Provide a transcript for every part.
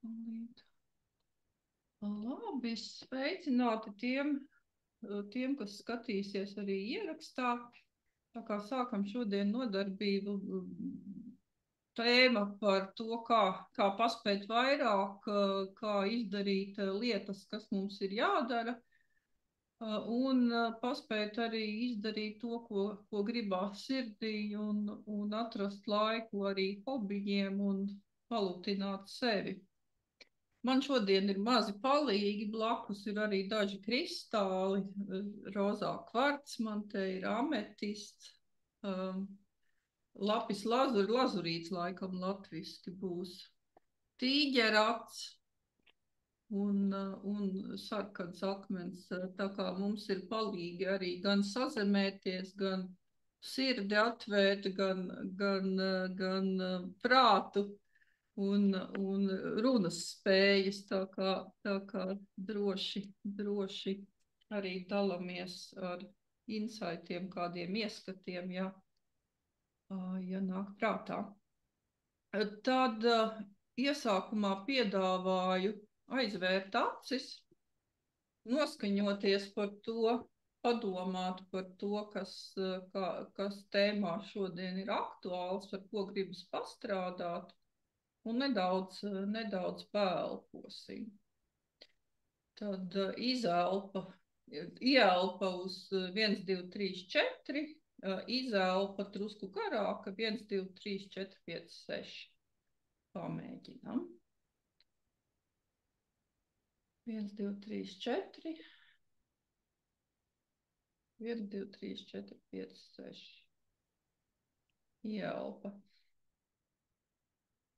Tūlīt. Labi, sveicināti tiem, kas skatīsies arī ierakstā. Tā kā sākam šodien nodarbību, tēma par to, kā paspēt vairāk, kā izdarīt lietas, kas mums ir jādara, un paspēt arī izdarīt to, ko gribās sirdī, un atrast laiku arī hobijiem un palutināt sevi. Man šodien ir mazi palīgi, blakus ir arī daži kristāli, rozā kvarts, man te ir ametists, lapis lazurīts laikam latviski būs, tīģerats un sarkans akmens. Tā kā mums ir palīgi arī gan sazemēties, gan sirdi atvērt, gan prātu un runas spējas, tā kā droši arī dalamies ar insaitiem, kādiem ieskatiem, ja nāk prātā. Tad iesākumā piedāvāju aizvērt acis, noskaņoties par to, padomāt par to, kas tēmā šodien ir aktuāls, ar ko gribas pastrādāt, un nedaudz pēlposim. Tad ielpa uz 1, 2, 3, 4, izelpa drusku garāka 1, 2, 3, 4, 5, 6. Pamēģinām. 1, 2, 3, 4. 1, 2, 3, 4, 5, 6. Ielpa.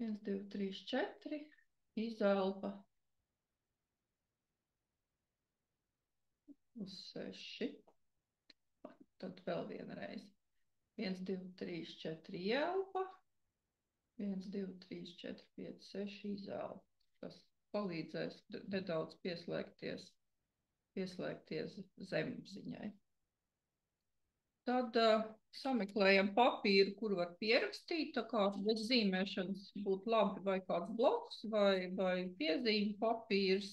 1, 2, 3, 4. Izelpa. Uz 6. Tad vēl vienreiz. 1, 2, 3, 4 ielpa. 1, 2, 3, 4, 5, 6 izelpa. Tas palīdzēs nedaudz pieslēgties zemapziņai. Tad sameklējam papīru, kur var pierakstīt, tā kā bez zīmēšanas būtu labi, vai kāds bloks, vai piezīme papīrs.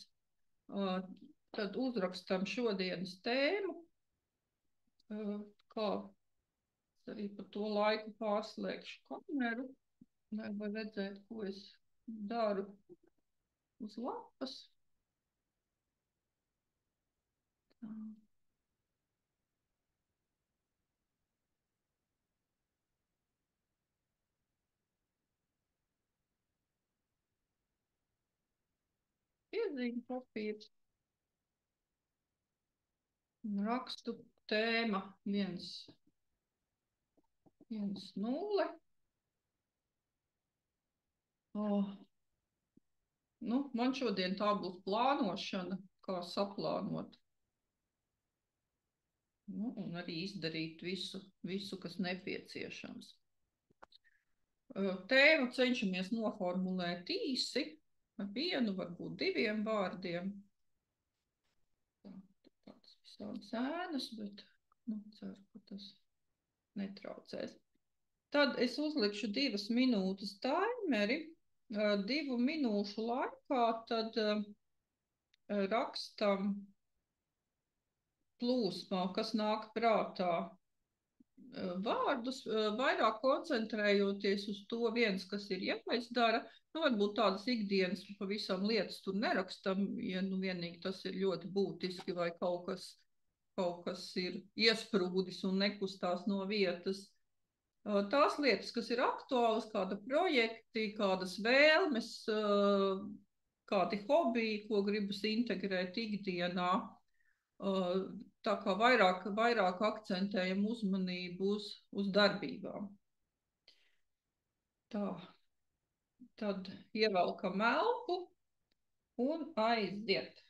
Tad uzrakstam šodienas tēmu, kā arī par to laiku pārslēgšu kameru, lai var redzēt, ko es daru uz lapas. Tā. Piezīme papīrs. Rakstu tēma 1, 0. Man šodien tā būs plānošana, kā saplānot. Un arī izdarīt visu, kas nepieciešams. Tēmu cenšamies noformulēt īsi, ar 1, varbūt 2 vārdiem. Tāds visādas ēnas, bet ceru, ka tas netraucēs. Tad es uzlikšu 2 minūtes taimeri. 2 minūšu laikā tad rakstam plūsmā, kas nāk prātā, vārdus, vairāk koncentrējoties uz to viens, kas ir jāizdara. Varbūt tādas ikdienas pavisam lietas tur nerakstam, ja vienīgi tas ir ļoti būtiski vai kaut kas ir iesprūdis un nekustās no vietas. Tās lietas, kas ir aktuālas, kāda projekti, kādas vēlmes, kādi hobiji, ko gribas integrēt ikdienā. Tā kā vairāk akcentējam uzmanību uz darbībām. Tā. Tad ievelkam elpu un aiziet.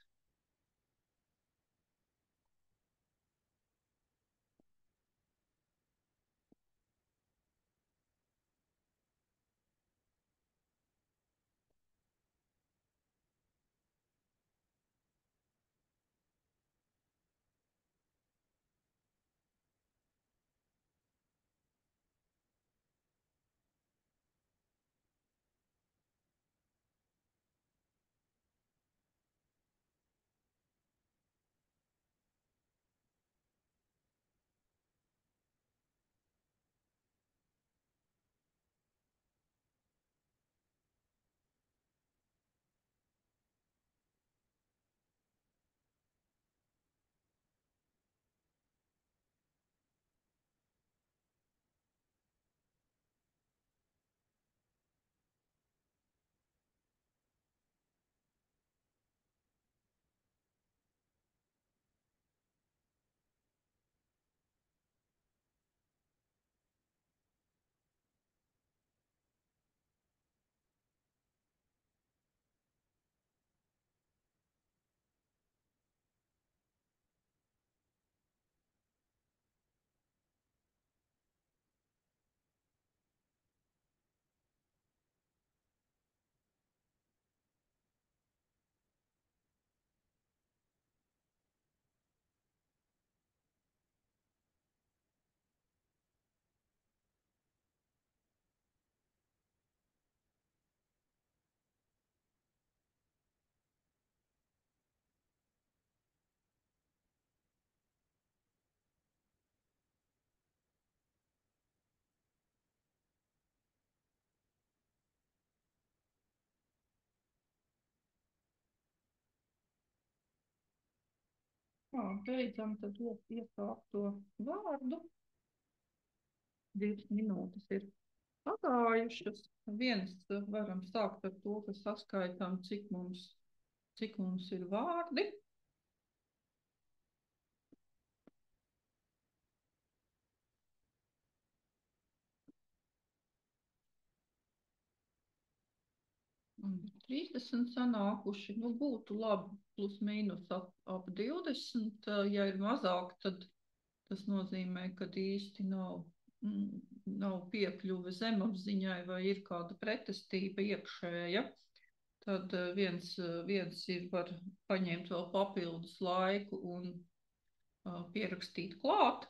Tā, beidzam tad iesākt to vārdu. 2 minūtes ir pagājušas. Varam sākt ar to, ka saskaitām, cik mums ir vārdi. Un 30 sanākuši, nu būtu labi plus mīnus ap 20. Ja ir mazāk, tad tas nozīmē, ka īsti nav piekļuve zemapziņai vai ir kāda pretestība iekšēja. Tad viens ir var paņemt vēl papildus laiku un pierakstīt klāt.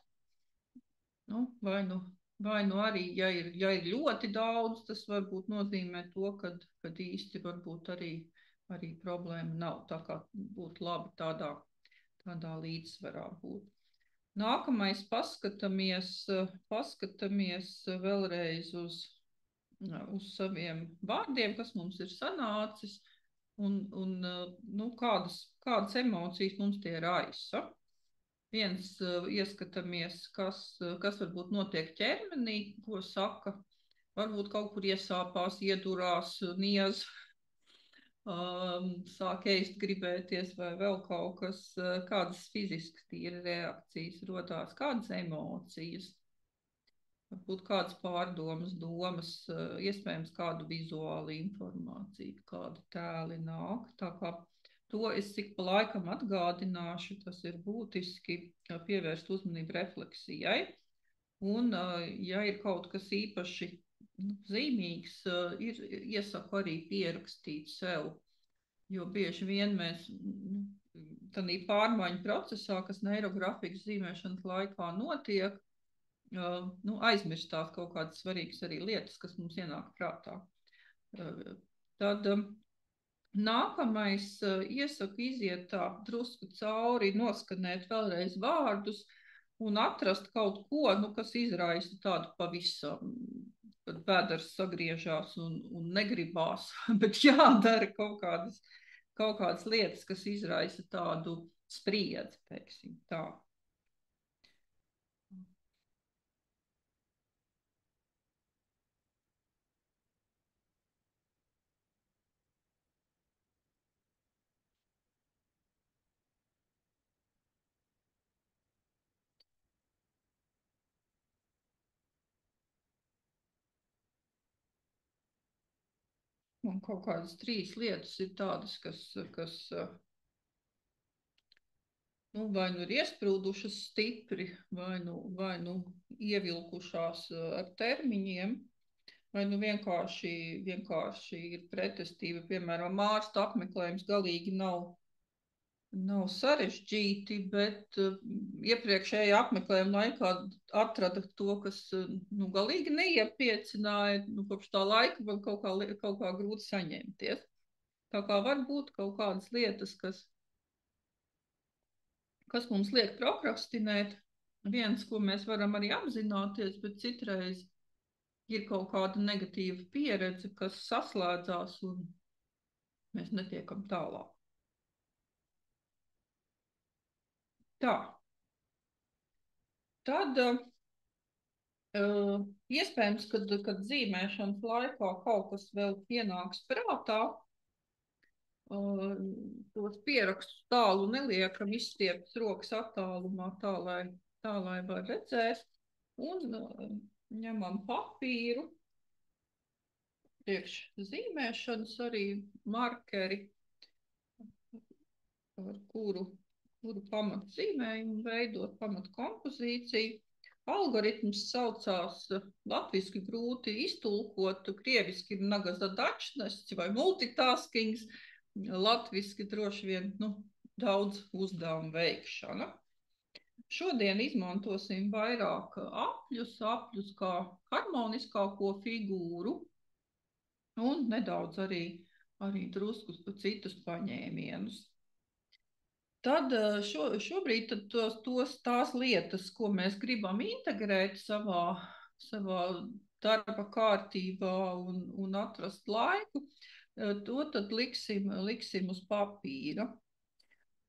Vai nu arī, ja ir ļoti daudz, tas varbūt nozīmē to, ka īsti varbūt arī problēma nav. Tā kā būtu labi tādā līdzsvarā būt. Nākamais paskatāmies vēlreiz uz saviem vārdiem, kas mums ir sanācis un kādas emocijas mums tie raisa. Ieskatāmies, kas varbūt notiek ķermenī, ko saka. Varbūt kaut kur iesāpās, iedurās, niez, sāk ēst gribēties vai vēl kaut kas, kādas fiziskas tīra reakcijas rodās, kādas emocijas, varbūt kādas pārdomas, domas, iespējams kādu vizuālu informāciju, kādi tēli nāk. Tā kā to es cik pa laikam atgādināšu, tas ir būtiski pievērst uzmanību refleksijai. Un, ja ir kaut kas īpaši zīmīgs, iesaku arī pierakstīt sev, jo bieži vien mēs tādā pārmaiņu procesā, kas neirografikas zīmēšanas laikā notiek, aizmirstās kaut kādas svarīgas arī lietas, kas mums ienāk prātā. Tad nākamais iesaku iziet tā drusku cauri, noskanēt vēlreiz vārdus un atrast kaut ko, kas izraisa tādu pavisam, kad vēders sagriežās un negribās, bet jādara kaut kādas lietas, kas izraisa tādu spriedzi, teiksim tā. Un kaut kādas 3 lietas ir tādas, kas vai nu ir iesprūdušas stipri, vai nu ievilkušās ar termiņiem, vai nu vienkārši ir pretestība. Piemēram, ārsta apmeklējums galīgi nav sarežģīti, bet iepriekšējā apmeklējuma laikā atrada to, kas galīgi neiepriecināja. Kopš tā laika man kaut kā grūti saņemties. Tā kā var būt kaut kādas lietas, kas mums liek prokrastinēt. Viens, ko mēs varam arī apzināties, bet citreiz ir kaut kāda negatīva pieredze, kas saslēdzās un mēs netiekam tālāk. Tā. Tad iespējams, kad zīmēšanas laikā kaut kas vēl ienāks prātā, tos pierakstus tālu neliekam, izstieptas rokas attālumā, tā lai var redzēt. Un ņemam papīru, priekš zīmēšanas arī markeri, ar kuru pamatu zīmējumu veidot, pamatu kompozīciju. Algoritms saucās, latviski grūti iztulkot, krieviski ir nagazadačnests vai multitaskings, latviski droši vien daudz uzdevumu veikšana. Šodien izmantosim vairāk apļus kā harmoniskāko figūru un nedaudz arī drusku citus paņēmienus. Tad šobrīd tās lietas, ko mēs gribam integrēt savā darba kārtībā un atrast laiku, to tad liksim uz papīra.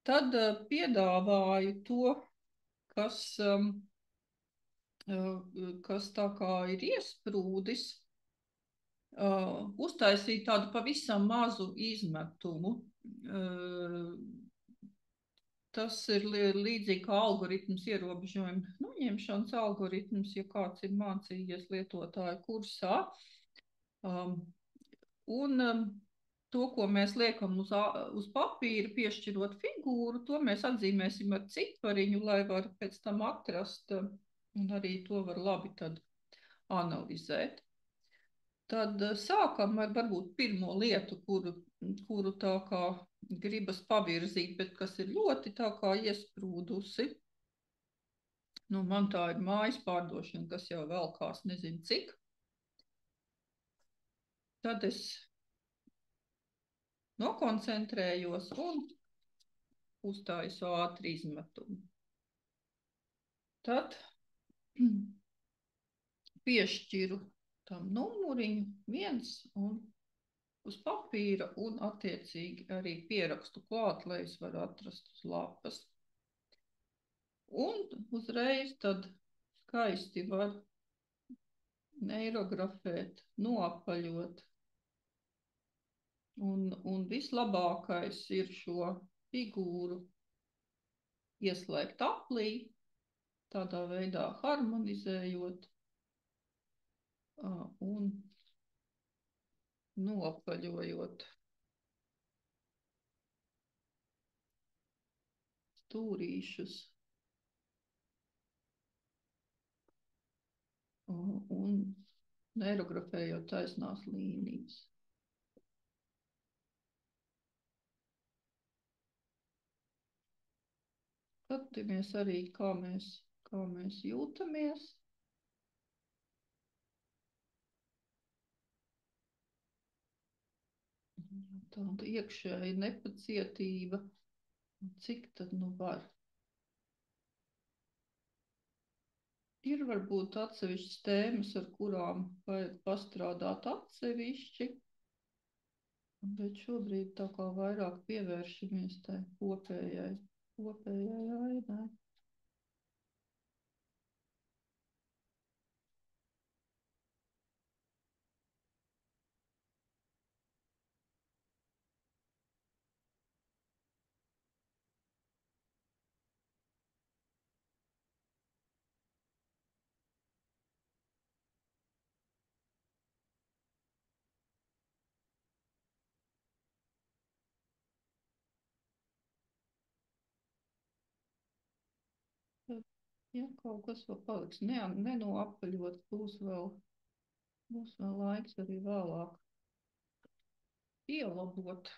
Tad piedāvāju to, kas, kas tā kā ir iesprūdis, uztaisīt tādu pavisam mazu izmetumu. Tas ir līdzīgi kā algoritms ierobežojuma noņemšanas algoritms, ja kāds ir mācījies lietotāju kursā. To, ko mēs liekam uz papīra, piešķirot figūru, to mēs atzīmēsim ar cipariņu, lai var pēc tam atrast, un arī to var labi tad analizēt. Tad sākam ar varbūt pirmo lietu, kuru tā kā gribas pavirzīt, bet kas ir ļoti tā kā iesprūdusi. Nu, man tā ir mājas pārdošana, kas jau velkās nezinu cik. Tad es nokoncentrējos un uztaisu ātri izmetumu. Tad piešķiru tam numuriņu 1 un uz papīra un attiecīgi arī pierakstu klāt, lai es varu atrast uz lapas. Un uzreiz tad skaisti var neirografēt, noapaļot. Un vislabākais ir šo figūru ieslēgt aplī, tādā veidā harmonizējot un noapaļojot stūrīšus un neirografējot taisnās līnijas. Skatāmies arī, kā mēs jūtamies. Tāda iekšēja nepacietība. Cik tad nu var? Ir varbūt atsevišķas tēmas, ar kurām vajag pastrādāt atsevišķi, bet šobrīd tā kā vairāk pievēršamies tai kopējai ainai. Ja kaut kas vēl paliks nenoapaļots, būs vēl laiks arī vēlāk pielabot.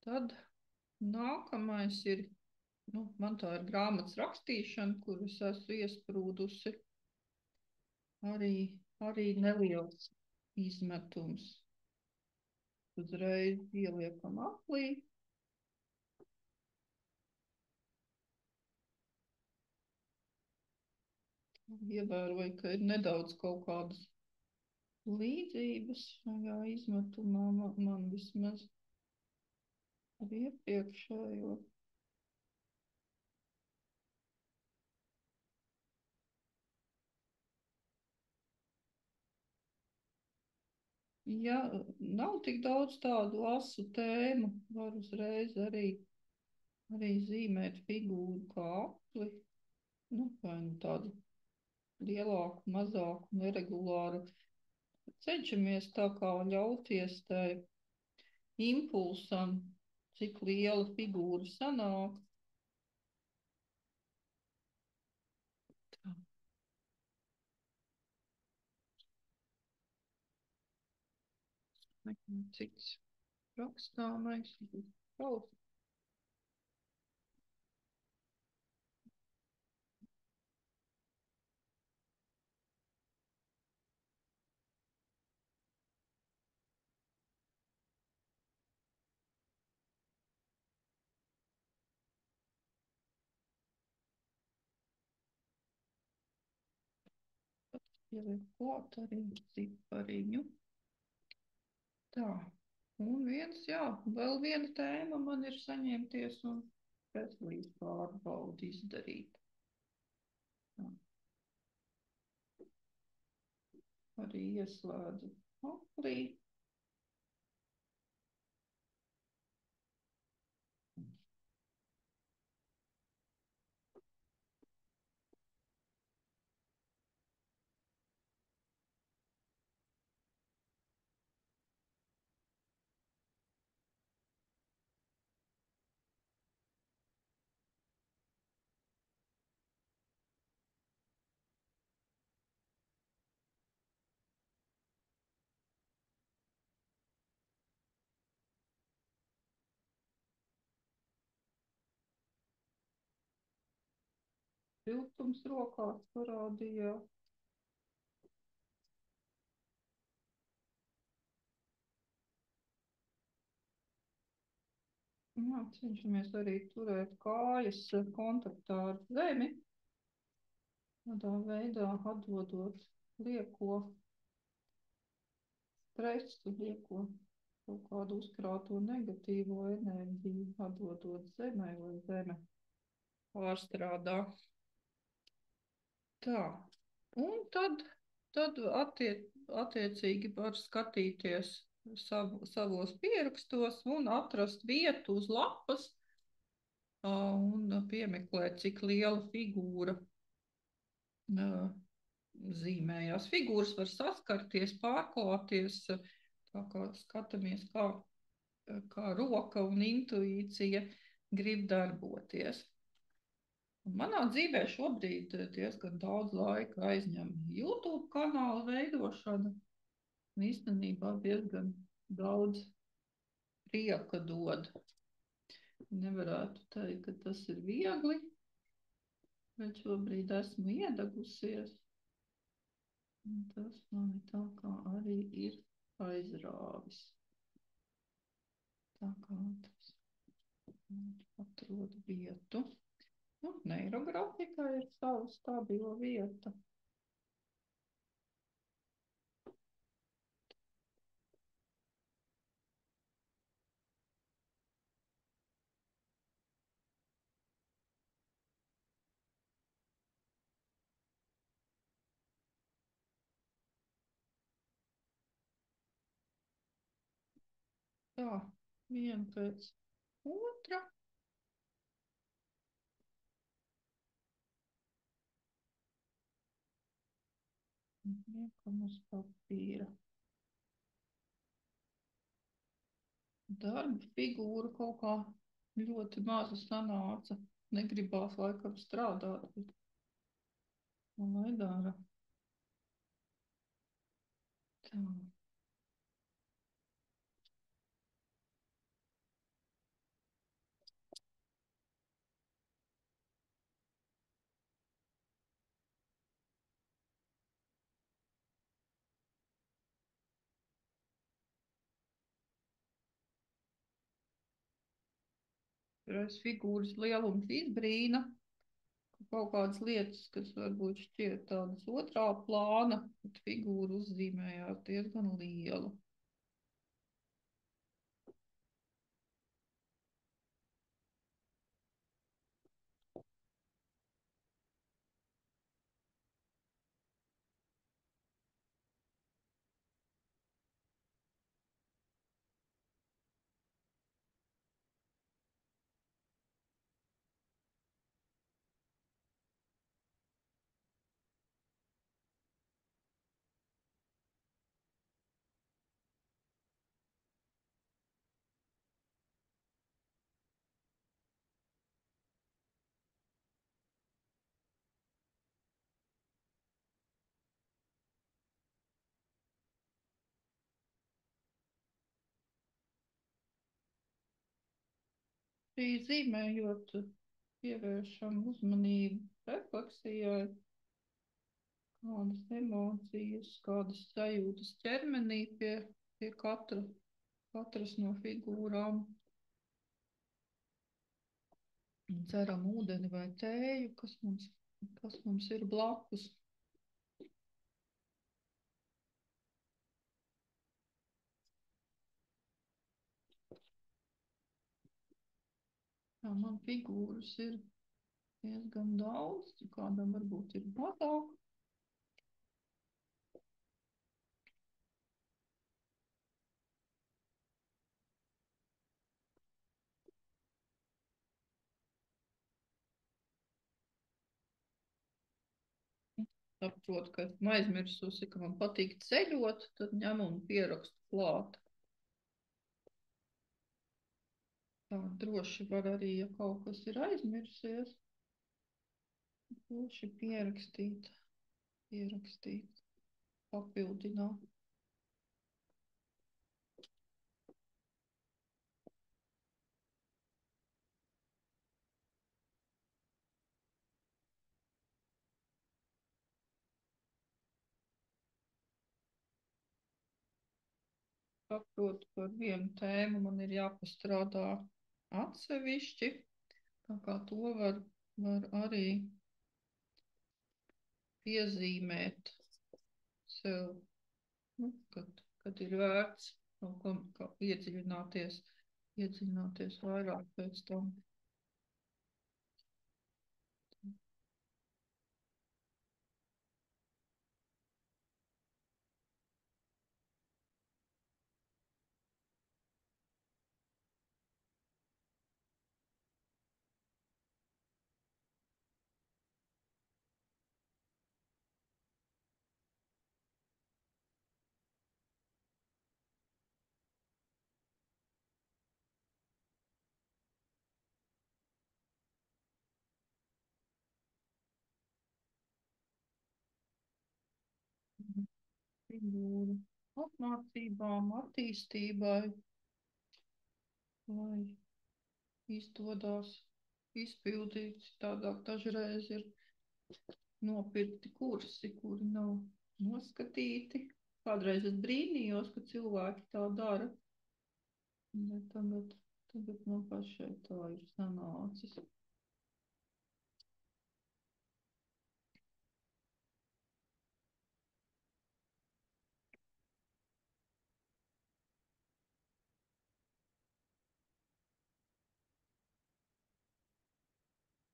Tad nākamais ir, man tā ir grāmatas rakstīšana, kuras esmu iesprūdusi. Arī neliels izmetums. Uzreiz ieliekam aplī. Ievēroju, ka ir nedaudz kaut kādas līdzības šajā izmetumā man vismaz ar iepriekšējo. Ja nav tik daudz tādu asu tēmu, var uzreiz arī zīmēt figūru kā apli, vai tādu lielāku, mazāku, neregulāru. Cenšamies tā kā ļauties tai impulsam, cik liela figūra sanāk. Tā. Cits rakstāmais. Kaut. Ieliek klāt arī cipariņu. Tā. Un jā, vēl viena tēma man ir saņemties un veselības pārbaudi izdarīt. Tā, arī ieslēdzu aplī. Siltums rokās parādījās. Jā, cenšamies arī turēt kājas kontaktā ar zemi. Tādā veidā atdodot lieko stresu, lieko kaut kādu uzkrāto negatīvo enerģiju, atdodot zemē, lai zeme pārstrādā. Tā, un tad attiecīgi var skatīties savos pierakstos un atrast vietu uz lapas un piemeklēt, cik liela figūra zīmējās. Figūras var saskarties, pārklāties, tā kā skatāmies, kā roka un intuīcija grib darboties. Un manā dzīvē šobrīd diezgan daudz laika aizņem YouTube kanāla veidošana. Un īstenībā diezgan daudz prieka dod. Nevarētu teikt, ka tas ir viegli, bet šobrīd esmu iedegusies. Un tas mani tā kā arī ir aizrāvis. Tā kā tas atrod vietu. Nu, neirografika ir sava stabila vieta. Tā, viena pēc otra. Liekam uz papīra. Darba figūra kaut kā ļoti maza sanāca. Negribās laikam strādāt, bet lai dara. Tā. Reiz figūras lielums izbrīna, ka kaut kādas lietas, kas varbūt šķiet tādas otrā plāna, bet figūra uzzīmējās diezgan liela. Šī zīmējot, pievēršam uzmanību refleksijai, kādas emocijas, kādas sajūtas ķermenī pie katras no figūrām. Un ceram ūdeni vai tēju, kas mums ir blakus. Tā man figūras ir diezgan daudz, kādam varbūt ir mazāk. Saprotu, ka aizmirsusi, ka man patīk ceļot, tad ņemu un pierakstu klāt. Tā droši var arī, ja kaut kas ir aizmirsies, droši pierakstīt, papildināt. Saprotu, ka ar vienu tēmu man ir jāpastrādā atsevišķi, tā kā to var arī piezīmēt sev, nu, kad ir vērts kaut ko iedziļināties vairāk pēc tam. Figūru apmācībām, attīstībai, lai izdodas izpildīt. Tādāk dažreiz ir nopirkti kursi, kuri nav noskatīti. Kādreiz es brīnījos, ka cilvēki tā dara, bet tagad man pašai tā ir sanācis.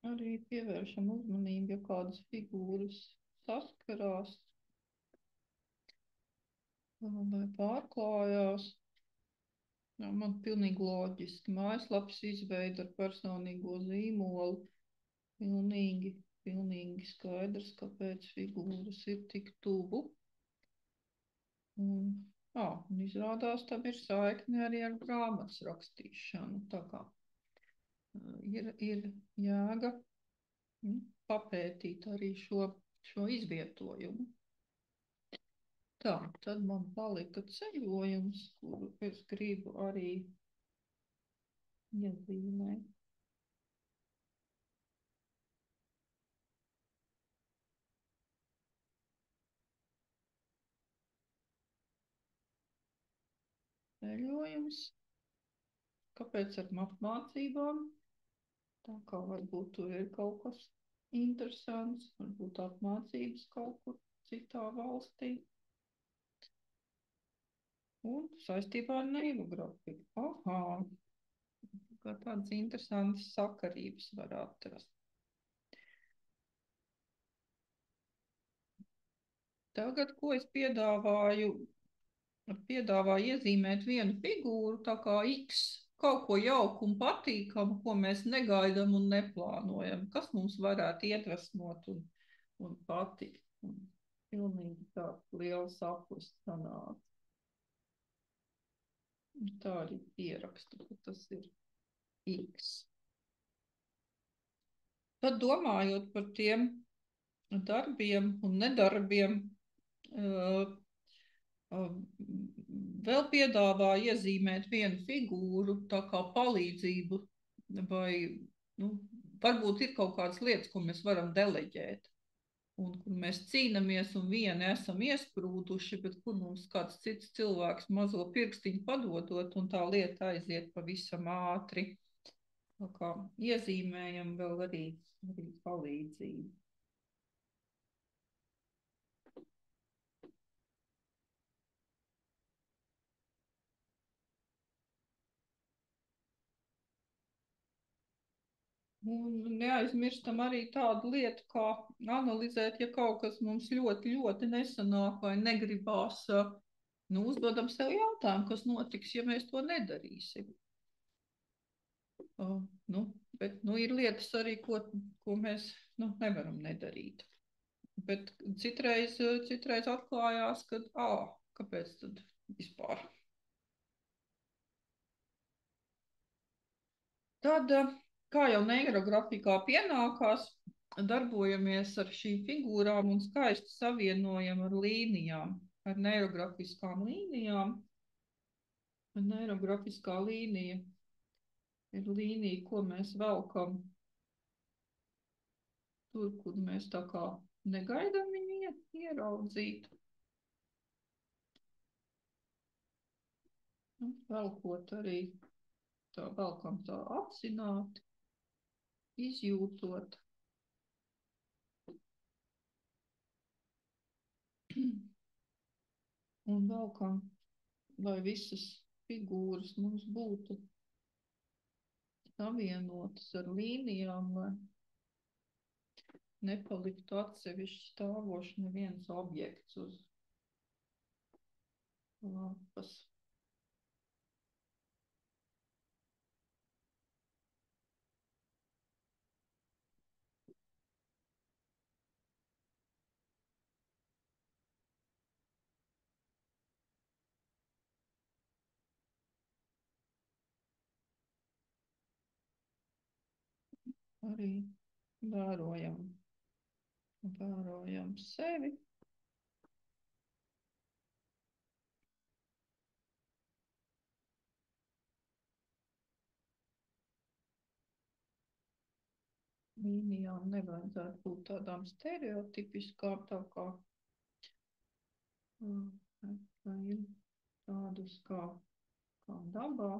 Arī pievēršam uzmanību, ja kādas figūras saskarās vai pārklājās. Jā, man pilnīgi loģiski. Mājaslapas izveida ar personīgo zīmolu. Pilnīgi skaidrs, kāpēc figūras ir tik tuvu. Un izrādās, tam ir saikne arī ar grāmatas rakstīšanu. Tā kā ir jēga papētīt arī šo izvietojumu. Tā, tad man palika ceļojums, kuru es gribu arī iezīmēt. Ceļojums. Kāpēc ar apmācībām? Tā kā varbūt tur ir kaut kas interesants, varbūt apmācības kaut kur citā valstī. Un saistībā ar neilu grafiku. Aha, kā tādas interesantas sakarības var atrast. Tagad, ko es piedāvāju iezīmēt vienu figūru, tā kā X, kaut ko jauku un patīkamu, ko mēs negaidām un neplānojam, kas mums varētu iedvesmot un patikt. Un pilnīgi tāds liels sapnis sanāca. Tā arī pierakstu, ka tas ir X. Tad domājot par tiem darbiem un nedarbiem, vēl piedāvā iezīmēt vienu figūru, tā kā palīdzību, vai varbūt ir kaut kādas lietas, ko mēs varam deleģēt, un kur mēs cīnāmies un vieni esam iesprūduši, bet kur mums kāds cits cilvēks mazo pirkstiņu padodot, un tā lieta aiziet pavisam ātri. Tā kā iezīmējam vēl arī palīdzību. Un neaizmirstam arī tādu lietu, kā analizēt, ja kaut kas mums ļoti, ļoti nesanāk vai negribās. Nu, uzdodam sev jautājumu, kas notiks, ja mēs to nedarīsim. Nu, bet nu, ir lietas arī, ko mēs nu, nevaram nedarīt. Bet citreiz atklājās, ka, kāpēc tad vispār? Tad, kā jau neirografikā pienākās, darbojamies ar šīm figūrām un skaisti savienojam ar līnijām, ar neirografiskām līnijām. Un neirografiskā līnija ir līnija, ko mēs velkam tur, kur mēs tā kā negaidām viņu ieraudzīt. Un velkot arī tā, velkam tā apzināti, izjūtot. Un velkam, lai visas figūras mums būtu savienotas ar līnijām, lai nepaliktu atsevišķi stāvoši neviens objekts uz lapas. Arī vērojam, vērojam sevi. Līnijām nevajadzētu būt tādām stereotipiskām, tā kā ir tādus kā dabā,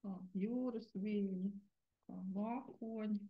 kā jūras viļņi, kā mākoņi.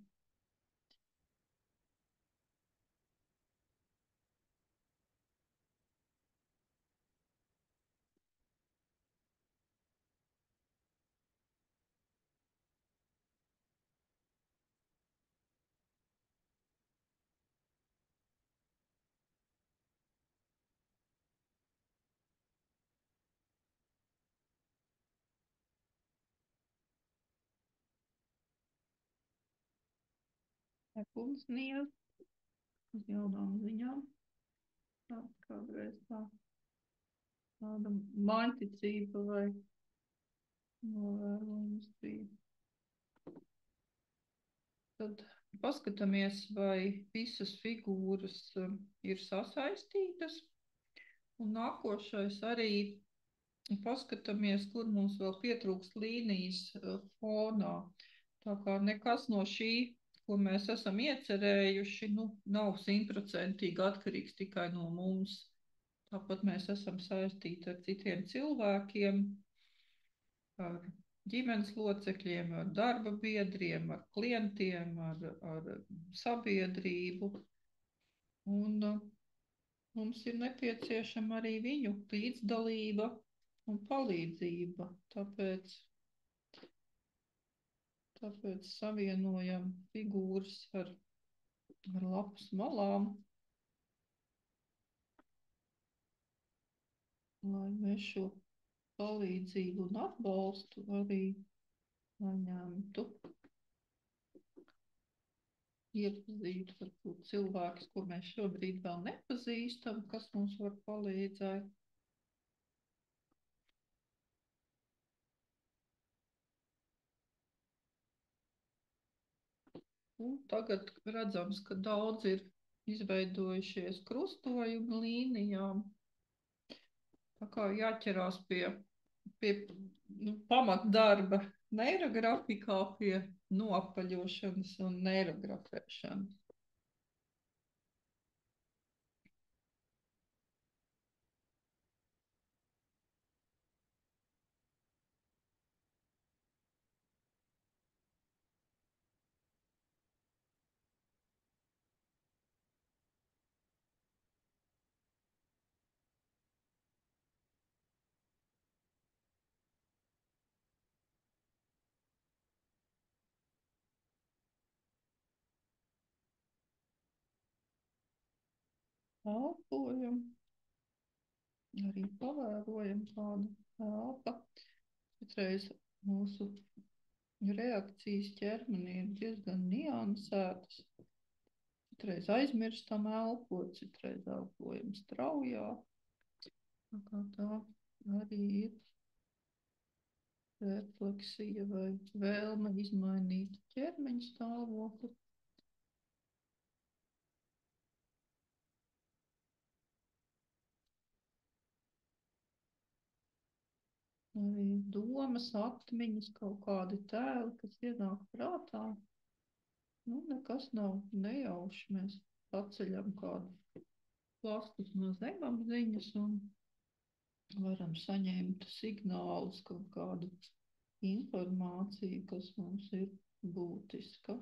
Pulsnieks uz jaunām ziņām. Kādreiz tāda māņticība vai novērojums bija. Tad paskatāmies, vai visas figūras ir sasaistītas. Un nākošais arī paskatāmies, kur mums vēl pietrūkst līnijas fonā. Tā kā nekas no šī, ko mēs esam iecerējuši, nu, nav 100% atkarīgs tikai no mums. Tāpat mēs esam saistīti ar citiem cilvēkiem, ar ģimenes locekļiem, ar darba biedriem, ar klientiem, ar sabiedrību. Un mums ir nepieciešama arī viņu līdzdalība un palīdzība. Tāpēc savienojam figūras ar lapas malām, lai mēs šo palīdzību un atbalstu arī ņemtu. Iepazītu varbūt cilvēkus, ko mēs šobrīd vēl nepazīstam, kas mums var palīdzēt. Un tagad redzams, ka daudz ir izveidojušies krustojumi līnijām. Tā kā jāķerās pie pamatdarba neirografikā, pie noapaļošanas un neirografēšanas. Elpojam, arī pavērojam kādu elpa. Citreiz mūsu reakcijas ķermenī ir diezgan niansētas. Citreiz aizmirstam elpot, citreiz elpojam straujāk. Tā arī ir refleksija vai vēlme izmainīt ķermeņa stāvokli. Arī domas, atmiņas, kaut kādi tēli, kas ienāk prātā. Nu, nekas nav nejauši. Mēs paceļam kādu plastus no zemapziņas un varam saņemt signālus, kaut kādu informāciju, kas mums ir būtiska.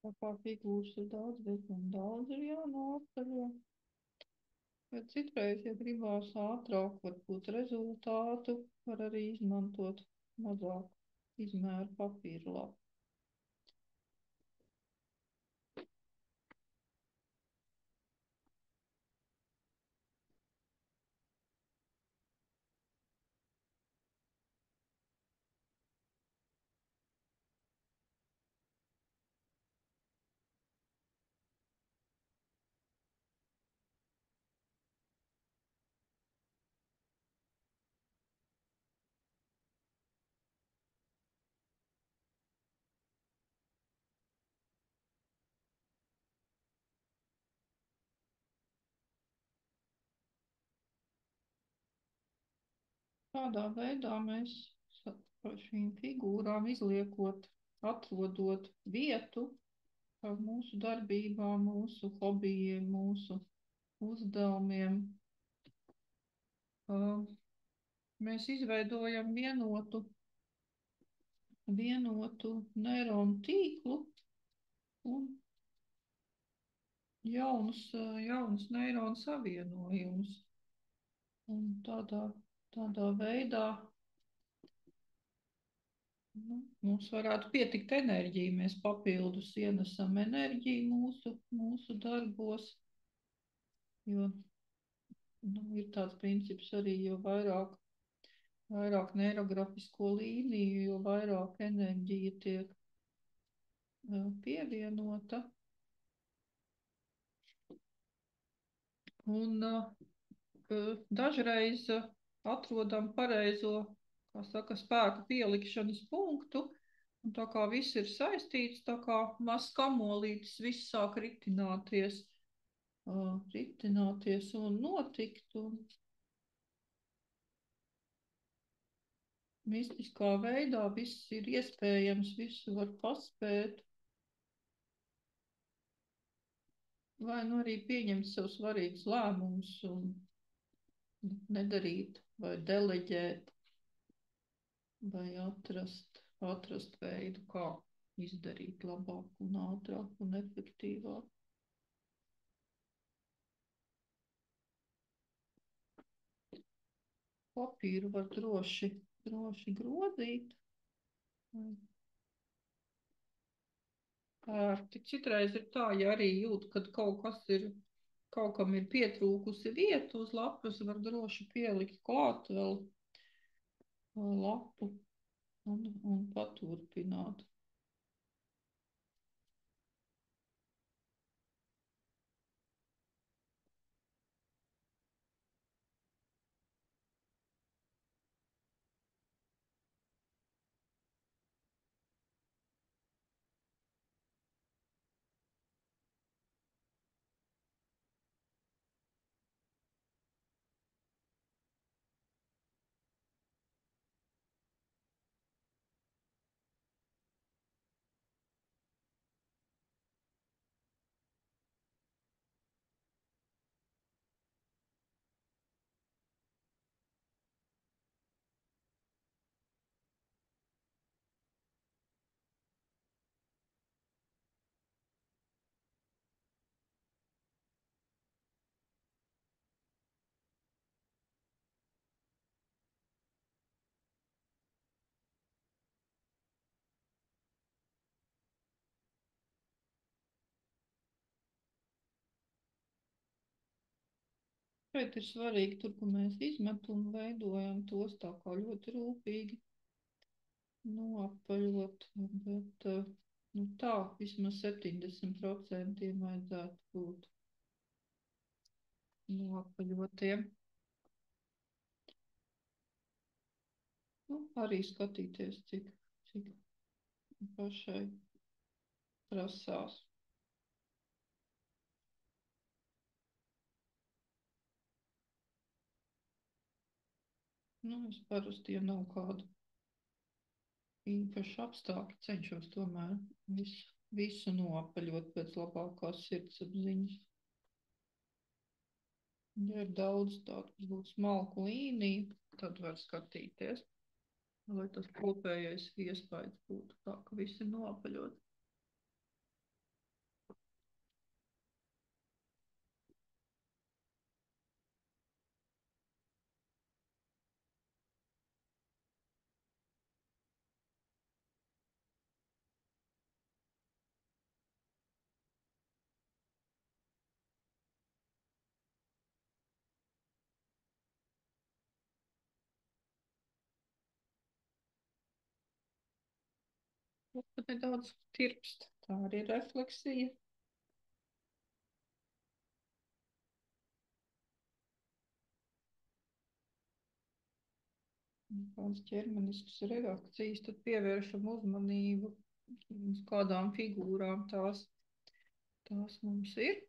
Tā kā figūras ir daudz ir jānoceļo. Bet citreiz, ja gribās ātrāk, varbūt rezultātu, var arī izmantot mazāk izmēru papīra lapu. Tādā veidā mēs par šīm figūrām izliekot, atrodot vietu mūsu darbībām, mūsu hobijiem, mūsu uzdevumiem. Mēs izveidojam vienotu neironu tīklu un jaunus neironu savienojumus. Un tādā veidā mums varētu pietikt enerģija. Mēs papildus ienesam enerģiju mūsu darbos, jo ir tāds princips arī, jo vairāk neirografisko līniju, jo vairāk enerģija tiek pievienota. Un dažreiz atrodam pareizo, kā saka, spēku pielikšanas punktu, un tā kā viss ir saistīts, tā kā mazs kamolītis, viss sāk ritināties un notikt, un mistiskā veidā viss ir iespējams, visu var paspēt, vai nu arī pieņemt sev svarīgus lēmumus un nedarīt vai deleģēt, vai atrast veidu, kā izdarīt labāk un ātrāk un efektīvāk. Papīru var droši grozīt. Citreiz ir tā, ja arī jūt, kad kaut kam ir pietrūkusi vieta uz lapas, var droši pielikt klāt vēl lapu un paturpināt. Šeit ir svarīgi, tur, kur mēs izmetam un veidojam tos tā kā ļoti rūpīgi noapaļot, bet nu, tā vismaz 70% vajadzētu būt noapaļotiem. Nu, arī skatīties, cik pašai prasās. Nu, es parasti, ja nav kādu īpašu apstākļu, cenšos tomēr visu noapaļot pēc labākās sirdsapziņas. Ja ir daudz tādu, varbūt smalku līniju, tad var skatīties, lai tas kopējais iespējas būtu tā, ka visi ir noapaļot. Tad nedaudz tirpst. Tā arī ir refleksija. Kādas ķermeniskas reakcijas, tad pievēršam uzmanību uz kādām figūrām tās mums ir.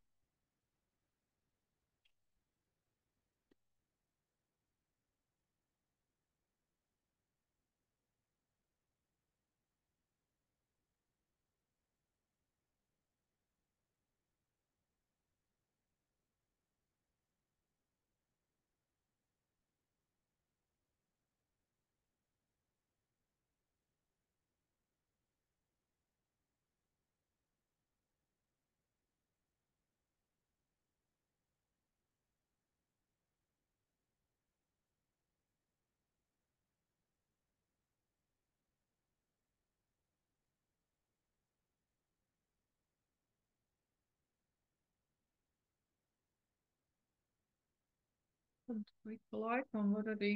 Tad ik pa laikam var arī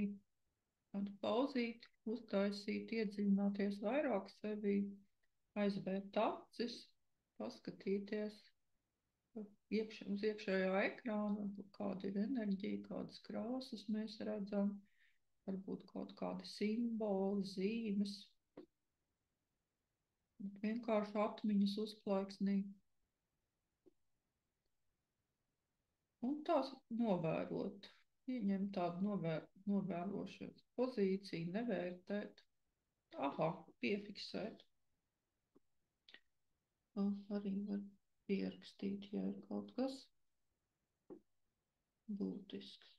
tādu pauzīti uztaisīt, iedziļināties vairāk sevī, aizvērt acis, paskatīties uz iekšējā ekrāna, kāda ir enerģija, kādas krāsas mēs redzam, varbūt kaut kādi simboli, zīmes, vienkārši atmiņas uzplaiksnī. Un tās novērot, ieņemt tādu novērošanas pozīciju, nevērtēt, aha, piefiksēt. Arī var pierakstīt, ja ir kaut kas būtisks.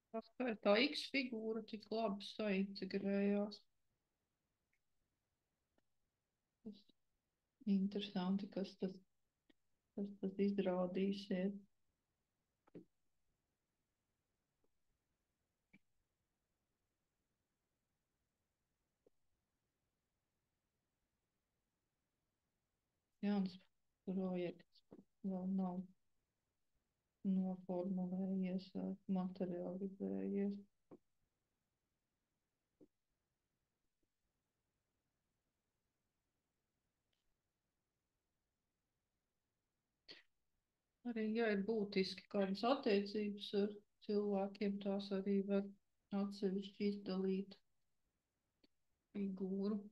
Tas, ka tā X figūra tik labi saintegrējās. Tas interesanti, kas tas izrādīsies. Jauns projekts vēl nav noformulējies vai materializējies. Arī, ja ir būtiski kādas attiecības ar cilvēkiem, tās arī var atsevišķi izdalīt figūru.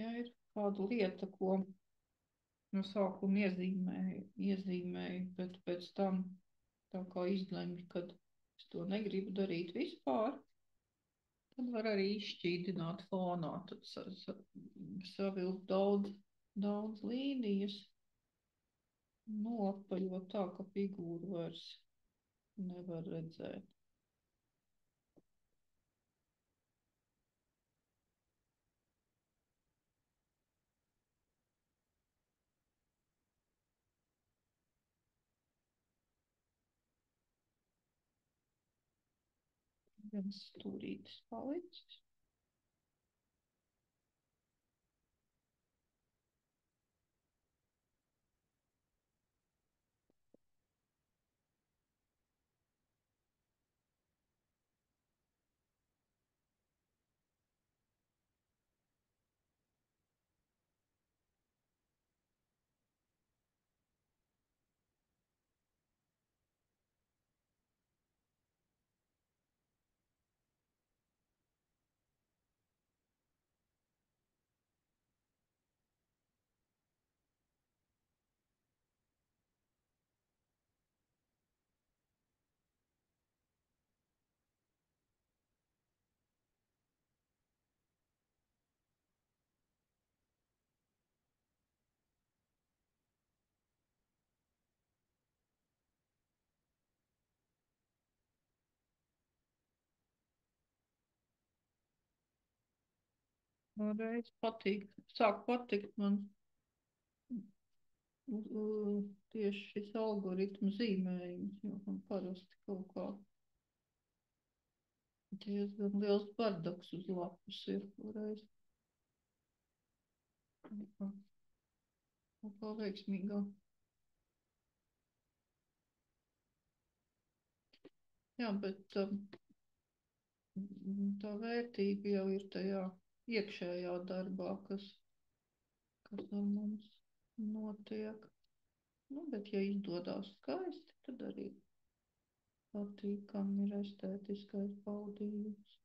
Ja ir kāda lieta, ko no sākuma iezīmēju, bet pēc tam tā kā izlemju, ka es to negribu darīt vispār, tad var arī izšķīdināt fonā, tad savilkt daudz līnijas, noapaļot tā, ka figūru vairs nevar redzēt. Viens stūrītis palicis. Reiz sāk patikt man tieši šis algoritmu zīmējums, jo man parasti kaut kā diezgan liels bardaks uz lapas ir reiz. Kaut kā veiksmīgāk. Jā, bet tā vērtība jau ir tajā iekšējā darbā, kas ar mums notiek. Nu, bet, ja izdodas skaisti, tad arī patīkami ir estētiskais baudījums.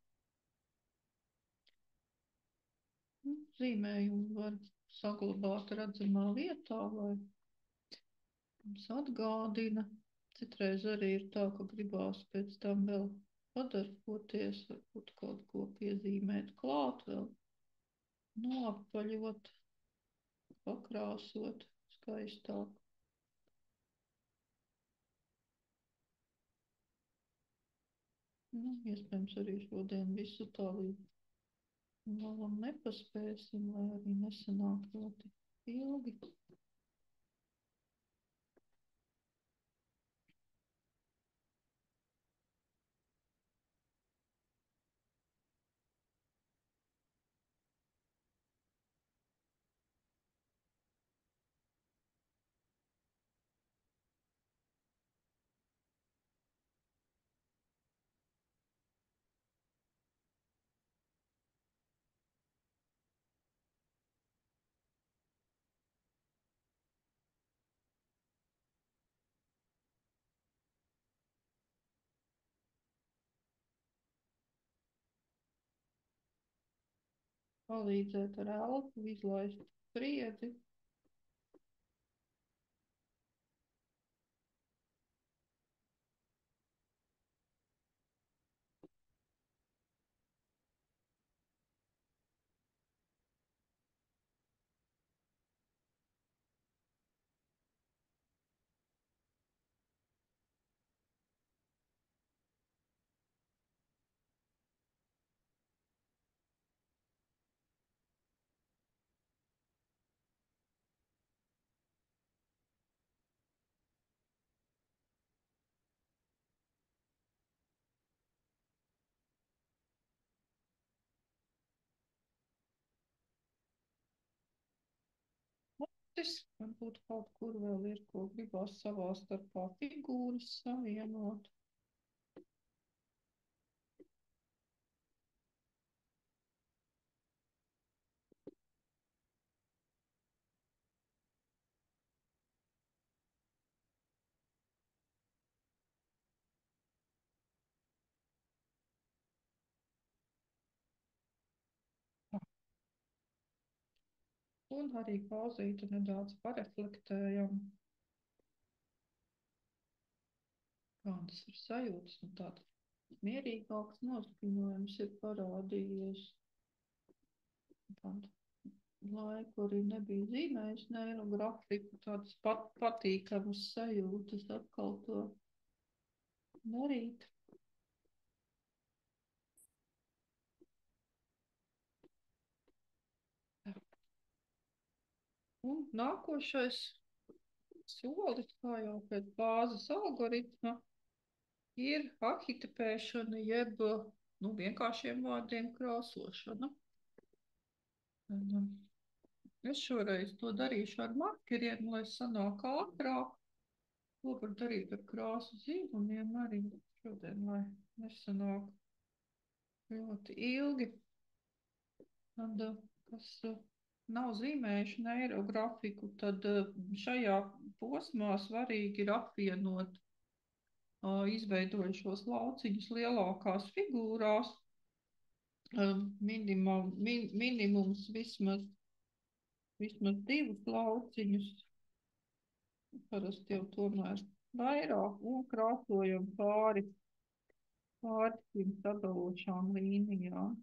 Nu, zīmējumu var saglabāt redzamā vietā, lai mums atgādina. Citreiz arī ir tā, ka gribās pēc tam vēl padarboties, varbūt kaut ko piezīmēt klāt, vēl noapaļot, pakrāsot skaistāk. Nu, iespējams, arī šodien visu tā līdz galam nepaspēsim, lai arī nesanāk ļoti ilgi. Palīdzēt ar elpu, izlaist spriedzi. kartes. Varbūt kaut kur vēl ir, ko gribas savā starpā figūras savienot. Un arī pauzīti nedaudz pareflektējam, kādas ir sajūtas. Un tāds mierīgāks noskaņojums ir parādījies. Tādu laiku arī nebija zīmējis neilu grafiku, tādas patīkamas sajūtas atkal to darīt. Un nākošais solis, kā jau pēc bāzes algoritma, ir arhitipēšana, jeb vienkāršiem vārdiem krāsošana. Un, es šoreiz to darīšu ar markeriem, lai sanāk ātrāk. To var darīt ar krāsu zīmumiem arī šodien, lai nesanāk ļoti ilgi. Tad, kas nav zīmējuši neirografiku, tad šajā posmā svarīgi ir apvienot izveidojušos lauciņus lielākās figūrās. Minimums vismaz divus lauciņus, parasti jau tomēr vairāk, un krāsojam pāri šīm sadalošām līnijām.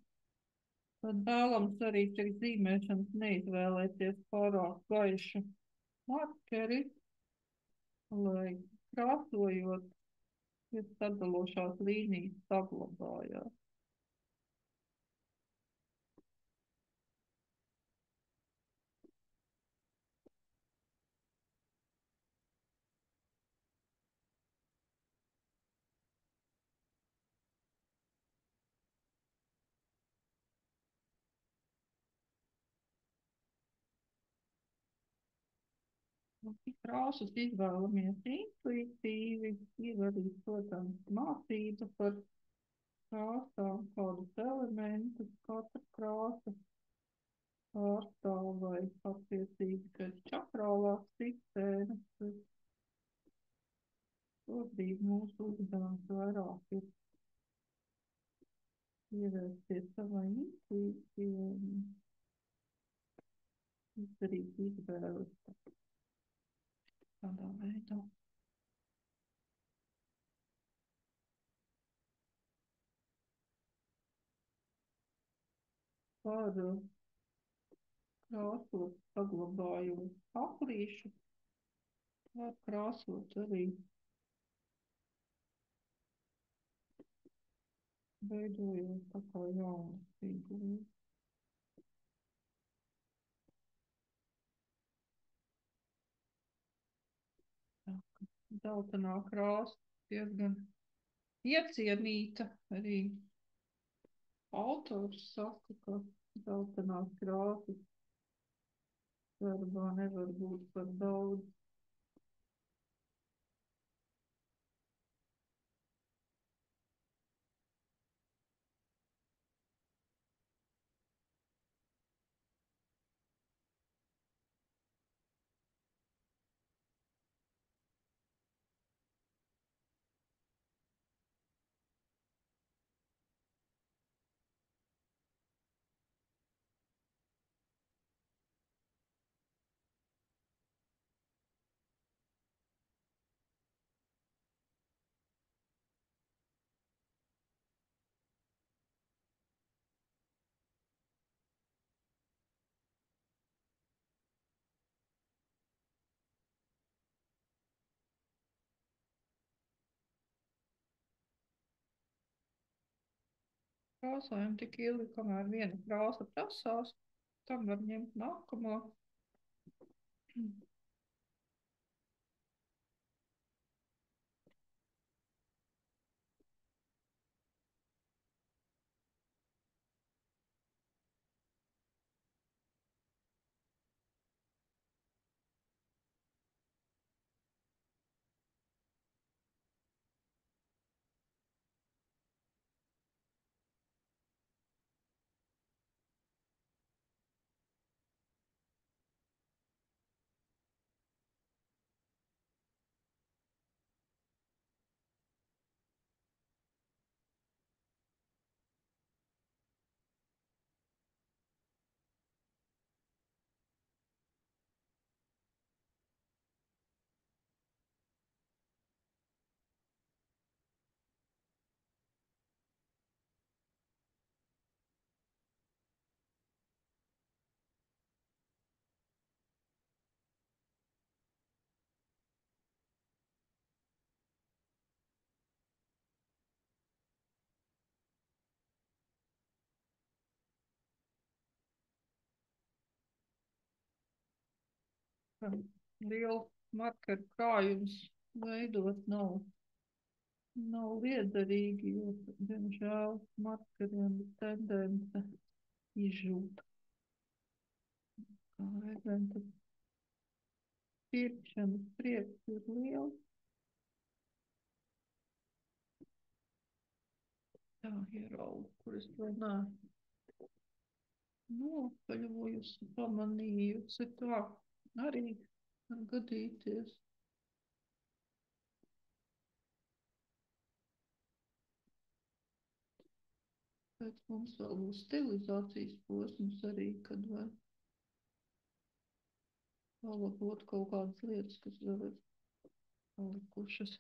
Tad vēlams arī pēc zīmēšanas neizvēlēties pārāk gaišu markeri, lai krāsojot, ir sadalošās līnijas saglabājās. Krāsas izvēlamies intuitīvi, ir arī, protams, mācība par krāsām, kādus elementus katra krāsa pārstāv vai attiecīgi pēc čakrālās sistēmas. Šobrīd mūsu uzdevums vairāk ir pievērsties savai intuīcijai un izdarīt izvēles tādā veidā. Par krāsot saglabājot aplīšu, var krāsot arī veidojot tā kā jaunu figūru. Zeltainā krāsa diezgan iecienīta. Arī autors saka, ka zeltainās krāsas darbā nevar būt par daudz. Krāsojam tik ilgi, kamēr viena krāsa prasās, tam var ņemt nākamo. Lielu markeru krājums veidot nav liederīgi, jo, diemžēl, markeriem ir tendence izžūt. Kā reizēm tas pirkšanas prieks ir liels. Tā ierauga, kur es vēl neesmu nopaļojusi, pamanījusi. Tā arī var gadīties. Pēc mums vēl būs stilizācijas posms arī, kad var palabot kaut kādas lietas, kas vēl ir palikušas.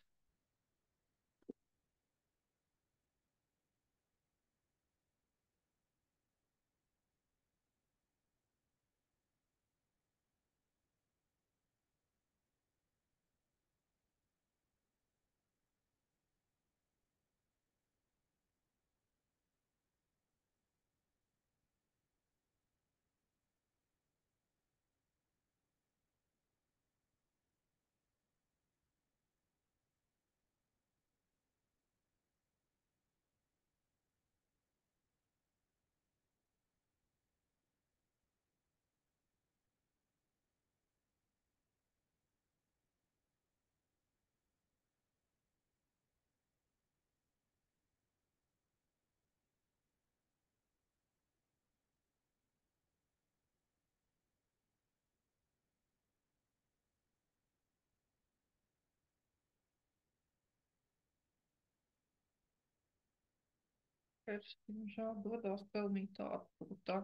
Pēc, diemžēl, dodās pelnīt ārpūtā.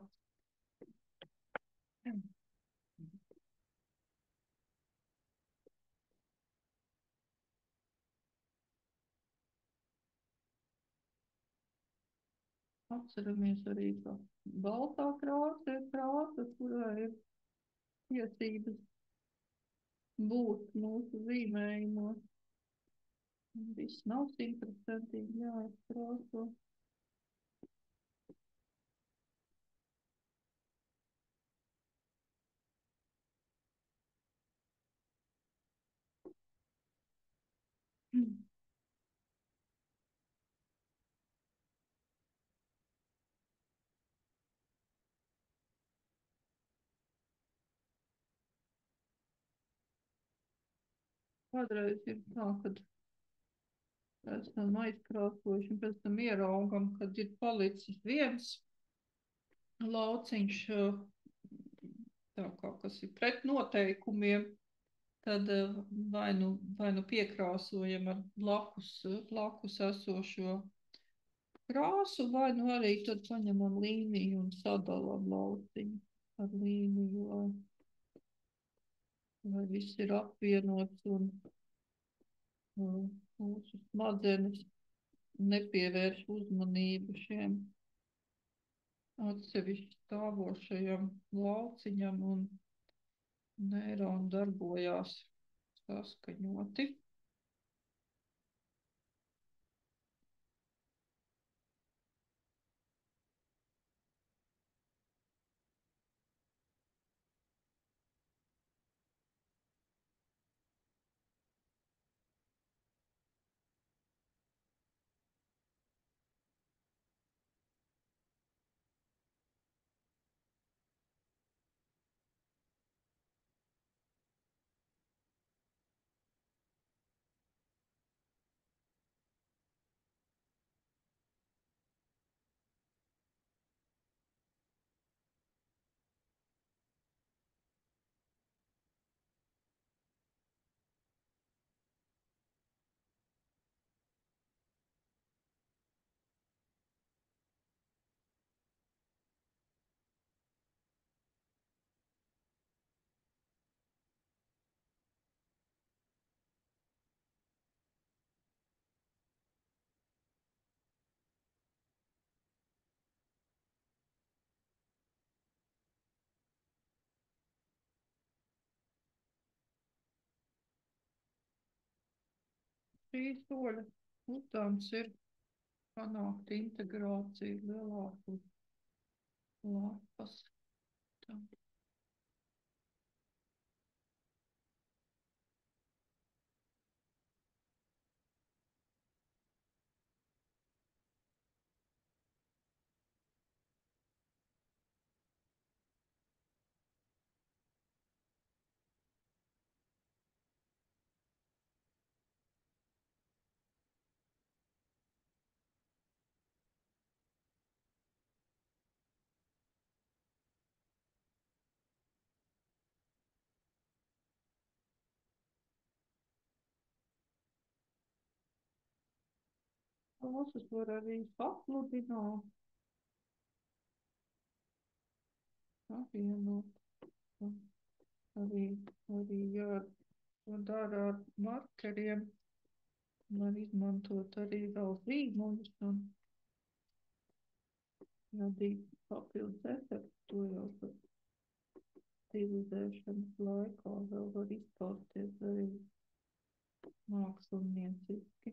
Atceramies arī, ka baltā krāsa ir krāsa, kurā ir tiesības būt mūsu zīmējumos. Viss nav 100% jāizkrāso. Kādreiz ir tā, kad esam aizkrāsojuši un pēc tam ieraugam, kad ir palicis viens lauciņš, tā kā kas ir pret noteikumiem, tad vai nu piekrāsojam ar blakus esošo krāsu, vai nu arī tad paņemam līniju un sadalām lauciņu ar līniju, lai viss ir apvienots un mūsu smadzenes nepievērš uzmanību šiem atsevišķi stāvošajam lauciņam un neironi darbojās saskaņoti. Šī soļa uzdevums ir panākt integrāciju lielāku lapas. Tā. Krāsas var arī papludināt, apvienot. Arī, arī jā, to dara ar markeriem. Var izmantot arī vēl zīmuļus un radīt papildus efektu. To jau par stilizēšanas laikā vēl var izpausties arī mākslinieciski.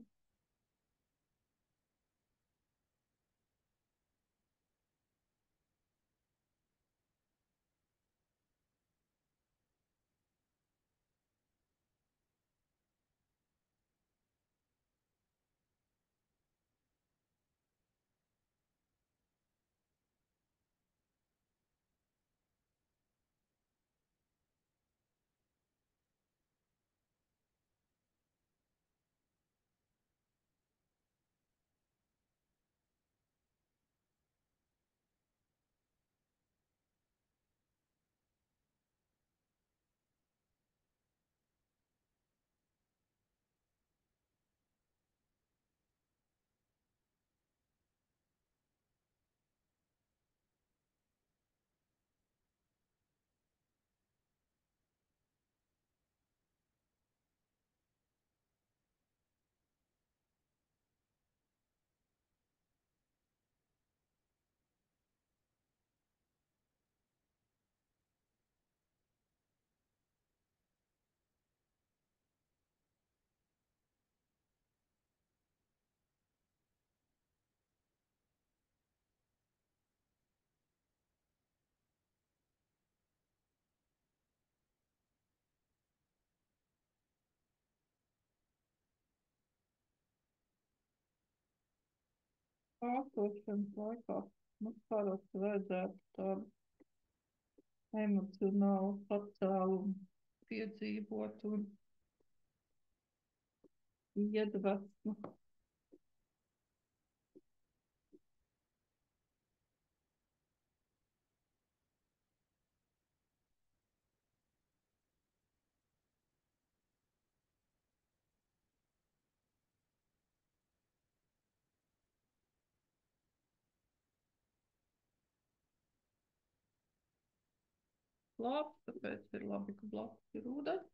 Pārtošanas laikā mums parasti vajadzētu tādu emocionālu pacēlumu piedzīvot un iedvesmu. Labs, tāpēc ir labi, ka blakus ir ūdens.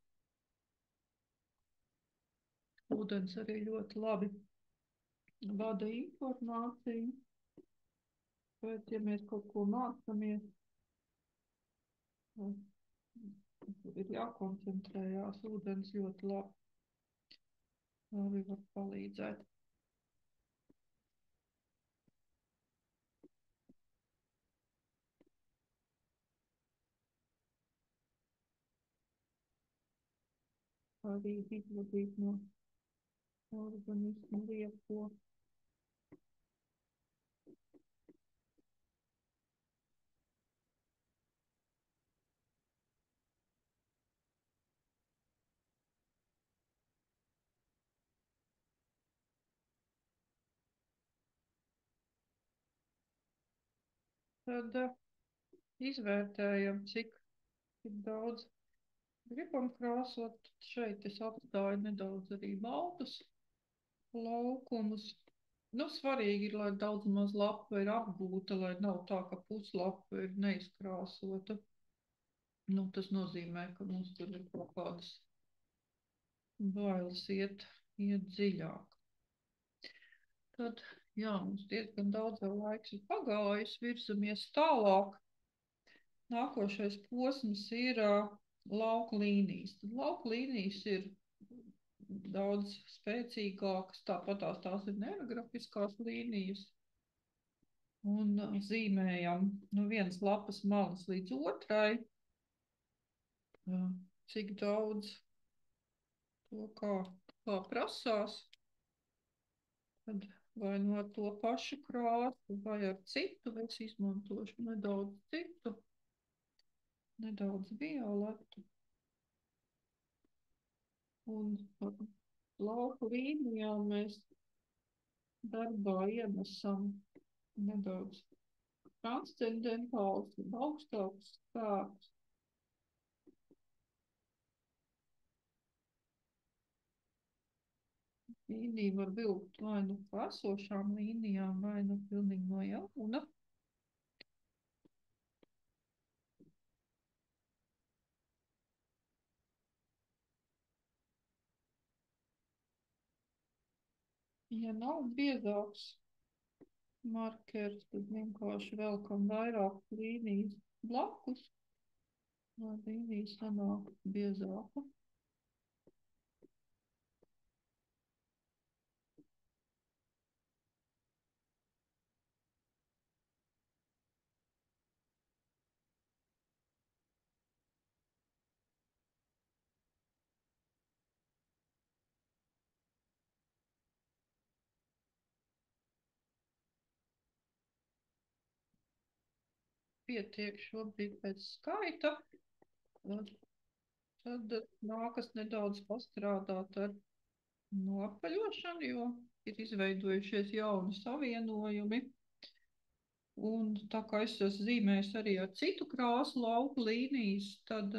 Ūdens arī ļoti labi vada informāciju. Bet, ja mēs kaut ko mācāmies, tad ir jākoncentrējās. Ūdens ļoti labi var palīdzēt. Arī izvadīt no organismu lieko. Tad izvērtējam, cik daudz gribam krāsot. Tad šeit es atstāju nedaudz arī baltus laukumus. Nu, svarīgi ir, lai daudz maz lapa ir apgūta, lai nav tā, ka puslapa ir neizkrāsota. Nu, tas nozīmē, ka mums tur ir kaut kādas bailes iet dziļāk. Tad, jā, mums diezgan daudz vēl laiks ir pagājis, virzamies tālāk. Nākošais posms ir lauku līnijas. Tad lauku līnijas ir daudz spēcīgākas, tāpat tās ir neirografiskās līnijas. Un zīmējam no vienas lapas malas līdz otrai, cik daudz to kā prasās. Tad vai no to pašu krāsu, vai ar citu, es izmantošu nedaudz citu, nedaudz violetu. Un lauku līnijā mēs darbā ienesam nedaudz transcendentāls, augstāks spēks. Līnija var vilkt vai nu pa esošām līnijām, vai nu pilnīgi no jauna. Ja nav biezāks markers, tad vienkārši velkam vairāk līnijas blakus, lai līnija sanāk biezāka. Pietiek šobrīd pēc skaita. Tad nākas nedaudz pastrādāt ar noapaļošanu, jo ir izveidojušies jauni savienojumi. Un tā kā es esmu zīmējis arī ar citu krāsu lauku līnijas, tad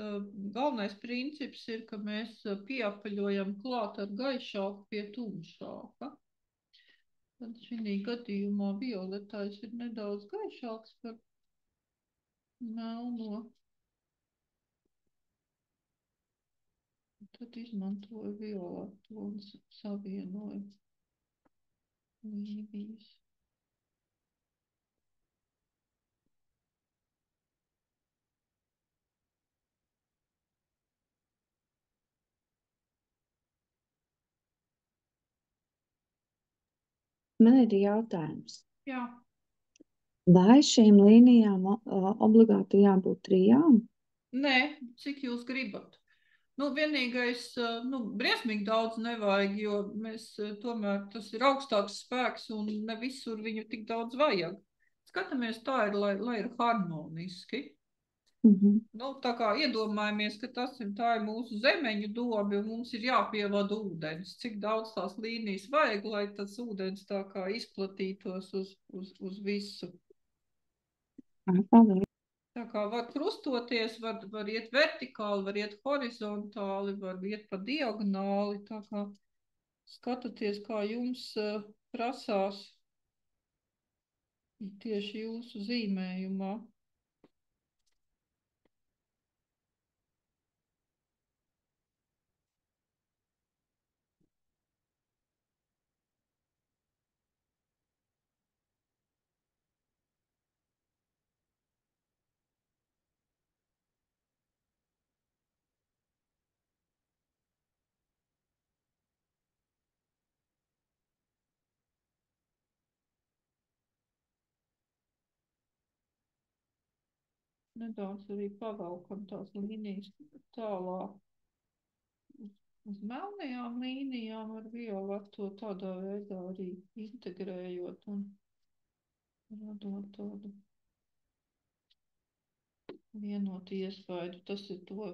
galvenais princips ir, ka mēs pieapaļojam klāt ar gaišāku pie tumšāka. Tad šī gadījumā violetais ir nedaudz gaišāks par melno. Tad izmantoju violetu un savienoju līnijas. Man ir jautājums. Jā. Vai šīm līnijām obligāti jābūt trijām? Nē, cik jūs gribat. Nu, vienīgais, briesmīgi daudz nevajag, jo mēs tomēr tas ir augstāks spēks un ne visur viņu tik daudz vajag. Skatāmies tā ir, lai ir harmoniski. Nu, tā kā iedomājamies, ka tā ir mūsu zemeņu dobe un mums ir jāpievada ūdens. Cik daudz tās līnijas vajag, lai tas ūdens tā kā izplatītos uz visu. Paldies. Tā kā var krustoties, var iet vertikāli, var iet horizontāli, var iet pa diagonāli. Tā kā skatoties, kā jums prasās tieši jūsu zīmējumā. Nedaudz arī pavelkam tās līnijas tālāk. Uz melnajām līnijām ar violeto tādā veidā arī integrējot un radot tādu vienotu iespaidu. Tas ir to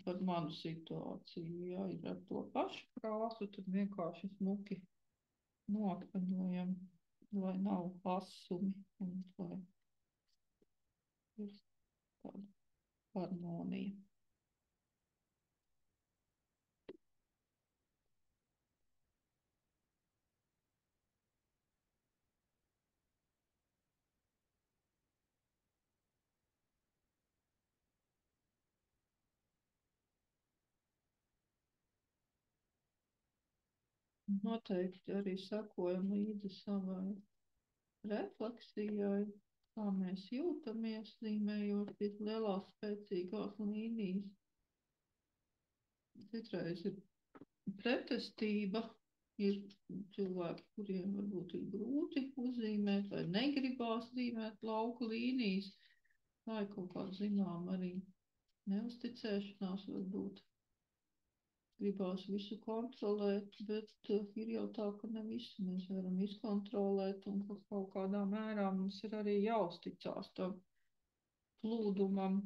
par manu situāciju. Ja ir ar to pašu krāsu, tad vienkārši smuki noapkaņojam, lai nav asumi un lai ir tāda harmonija. Noteikti arī sekojam līdzi savai refleksijai, kā mēs jūtamies, zīmējot tik lielās spēcīgās līnijas. Citreiz ir pretestība, ir cilvēki, kuriem varbūt ir grūti uzzīmēt vai negribās zīmēt lauku līnijas. Tā ir kaut kāda zinām arī neusticēšanās varbūt. Gribās visu kontrolēt, bet ir jau tā, ka ne visu mēs varam izkontrolēt un ka kaut kādā mērā mums ir arī jāuzticās tam plūdumam.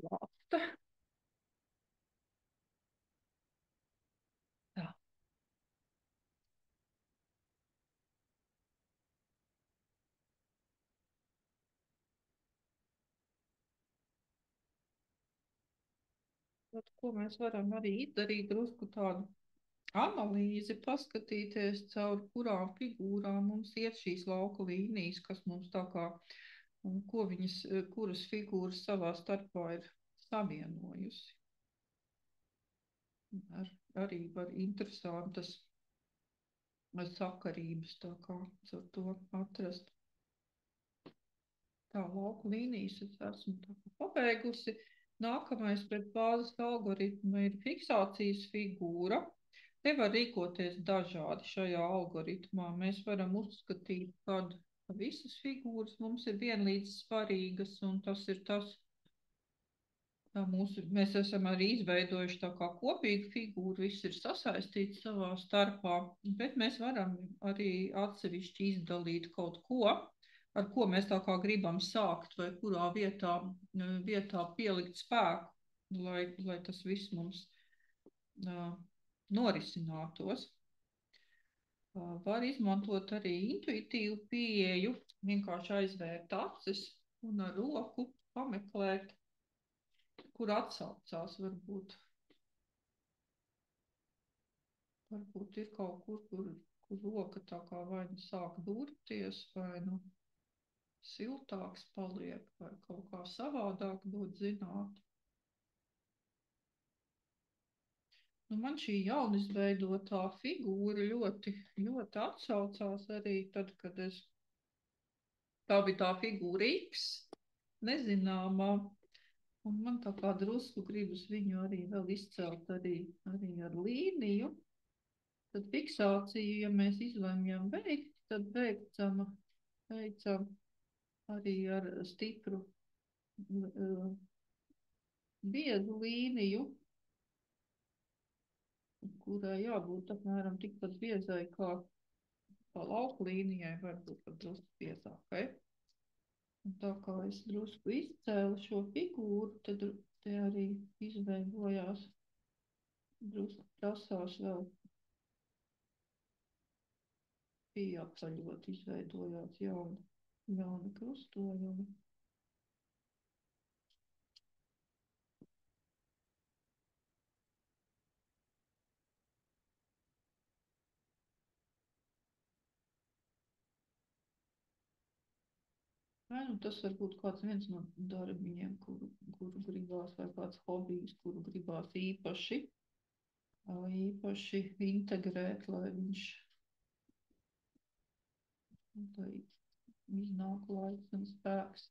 lasta. Tā. Tad, ko mēs varam arī izdarīt, drusku tādu analīzi, paskatīties, caur kurām figūrām mums iet šīs lauka līnijas, kas mums tā kā, un ko viņas, kuras figūras savā starpā ir savienojusi. Arī var interesantas sakarības tā kā ar to atrast. Tā lauku līnijas es esmu tā kā pabeigusi. Nākamais pēc bāzes algoritma ir fiksācijas figūra. Te var rīkoties dažādi šajā algoritmā. Mēs varam uzskatīt, ka visas figūras mums ir vienlīdz svarīgas, un tas ir tas, mēs esam arī izveidojuši tā kā kopīgu figūru, viss ir sasaistīts savā starpā, bet mēs varam arī atsevišķi izdalīt kaut ko, ar ko mēs tā kā gribam sākt, vai kurā vietā pielikt spēku, lai tas viss mums norisinātos. Var izmantot arī intuitīvu pieeju, vienkārši aizvērt acis un ar roku pameklēt, kur atsaucās varbūt ir kaut kur roka tā kā vai nu sāk durties, vai nu siltāks paliek, vai kaut kā savādāk dod zināt. Nu, man šī jaunizveidotā figūra ļoti, ļoti atsaucās arī tad, kad tā bija tā figūra X, nezināmā, un man tā kā drusku gribas viņu arī vēl izcelt arī ar līniju. Tad fiksāciju, ja mēs izlemjam veikt, tad veicam arī ar stipru biezu līniju, kurai jābūt apmēram tikpat biezai kā lauka līnijai, varbūt pat drusku biezākai. Un tā kā es drusku izcēlu šo figūru, tad te arī izveidojās, drusku prasās vēl pieapaļot, izveidojās jauni krustojumi. Vai nu tas var būt kāds viens no darbiņiem, kuru gribās, vai kāds hobijs, kuru gribās īpaši integrēt, lai iznāk laiks un spēks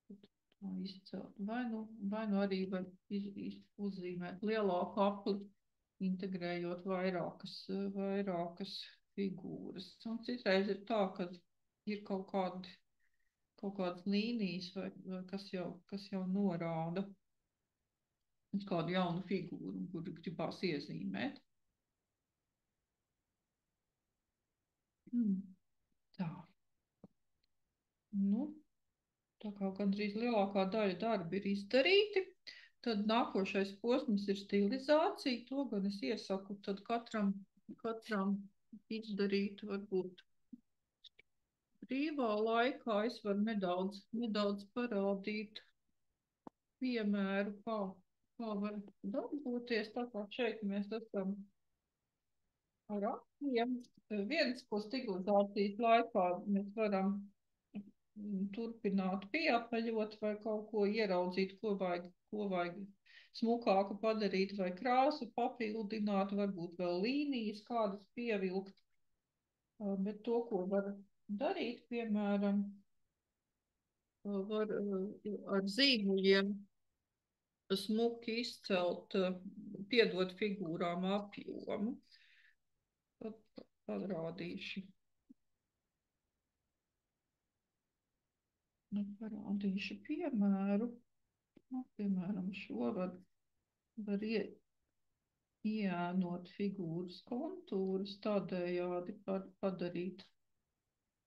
to izcelt. Vai nu arī var uzzīmēt lielāku apli, integrējot vairākas figūras. Un citreiz ir tā, ka ir kaut kādas līnijas, vai kas jau norāda uz kādu jaunu figūru, kuru gribās iezīmēt. Tā. Nu, tā kā gandrīz lielākā daļa darba ir izdarīti, tad nākošais posms ir stilizācija. To gan es iesaku tad katram izdarīt varbūt brīvā laikā. Es varu nedaudz parādīt piemēru, kā var darboties. Tā kā šeit mēs esam ar aktiem. Viens, ko stilizācijas laikā mēs varam turpināt pieapaļot vai kaut ko ieraudzīt, ko vajag smukāku padarīt vai krāsu papildināt, varbūt vēl līnijas kādas pievilkt. Bet to, ko var darīt, piemēram, var ar zīmuļiem smuki izcelt, piedot figūrām apjomu. Tad parādīšu. Parādīšu piemēru. Piemēram, šo var ieēnot figūras kontūrus, tādējādi padarīt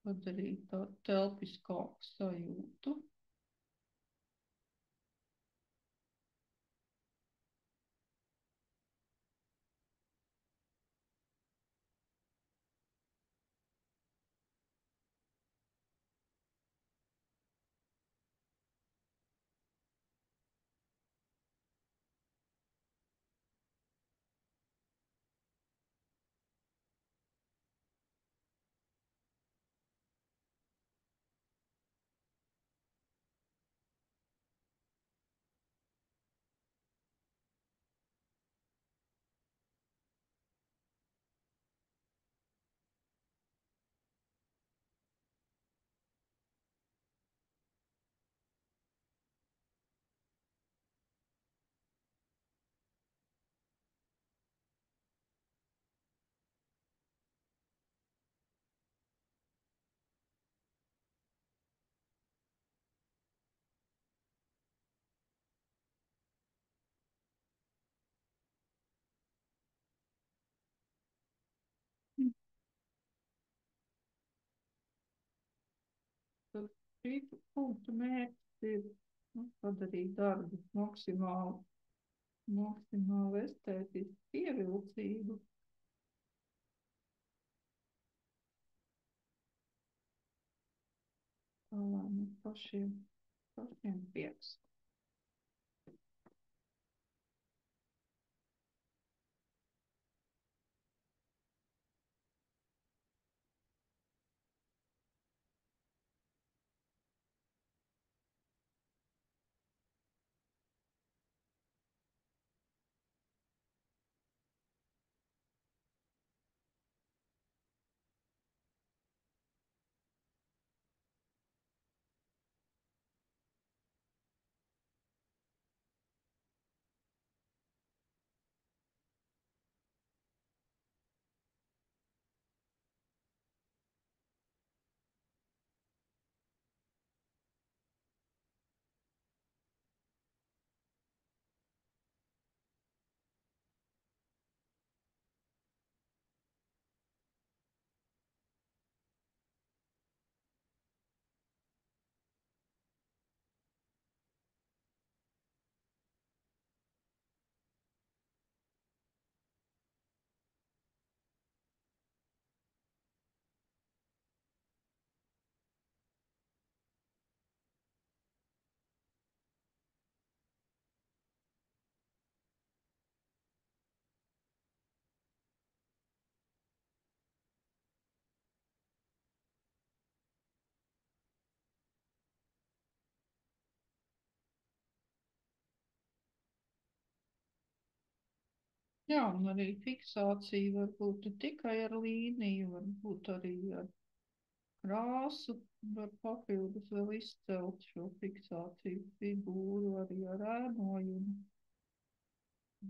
tādu telpiskāku sajūtu. Šī punkta mērķis ir padarīt darbu maksimāli estētiski pievilcīgu. Lai mums pašiem prieks. Jā, un arī fiksācija var būt ne tikai ar līniju, varbūt arī ar krāsu. Var papildus vēl izcelt šo fiksāciju figūru arī ar ēnojumu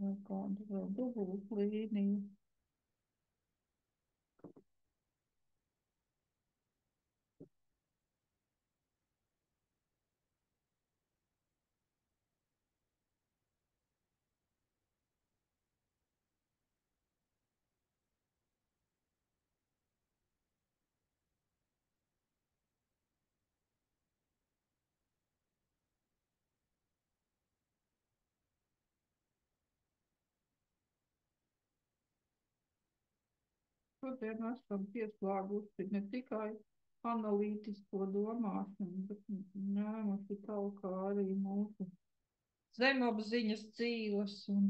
vai kādu vēl dubultu līniju. Šodien esam pieslēguši ne tikai analītisko domāšanu, bet ņēmuši talkā arī mūsu zemapziņas dzīves un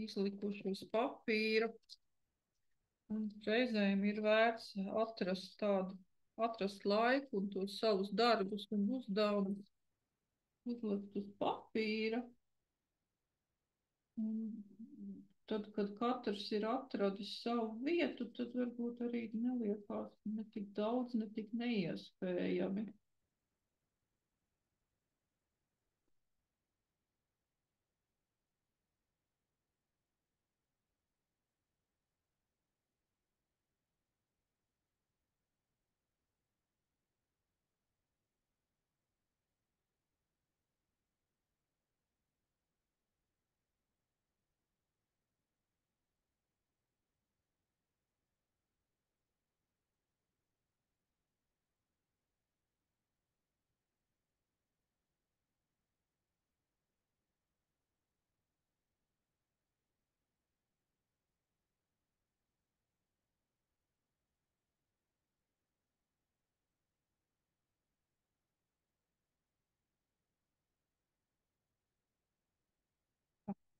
izlikuši uz papīra. Un reizēm ir vērts atrast laiku un tos savus darbus un uzdevumus uzlikt uz papīra. Un tad, kad katrs ir atradis savu vietu, tad varbūt arī neliekās ne tik daudz, ne tik neiespējami.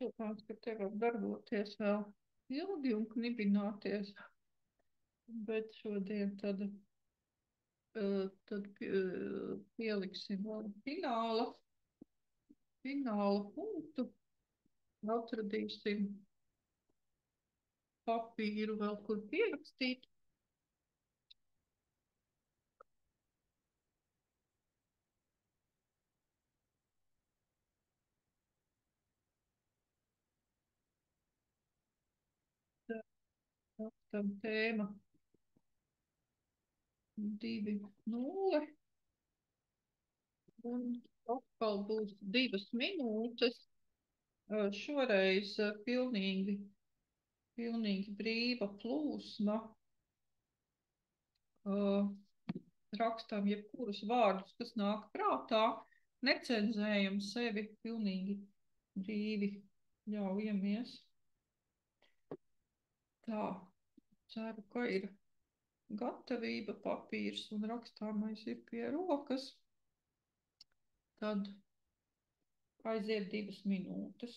Protams, ka te var darboties vēl ilgi un knibināties, bet šodien tad pieliksim vēl fināla punktu. Atradīsim papīru vēl, kur pierakstīt. Tam tēma 2:0. Un atkal būs 2 minūtes. Šoreiz pilnīgi brīva plūsma. Rakstam jebkurus vārdus, kas nāk prātā, necenzējam sevi, pilnīgi brīvi ļaujamies. Tā, ceru, ka ir gatavība, papīrs un rakstāmais ir pie rokas. Tad aiziet 2 minūtes.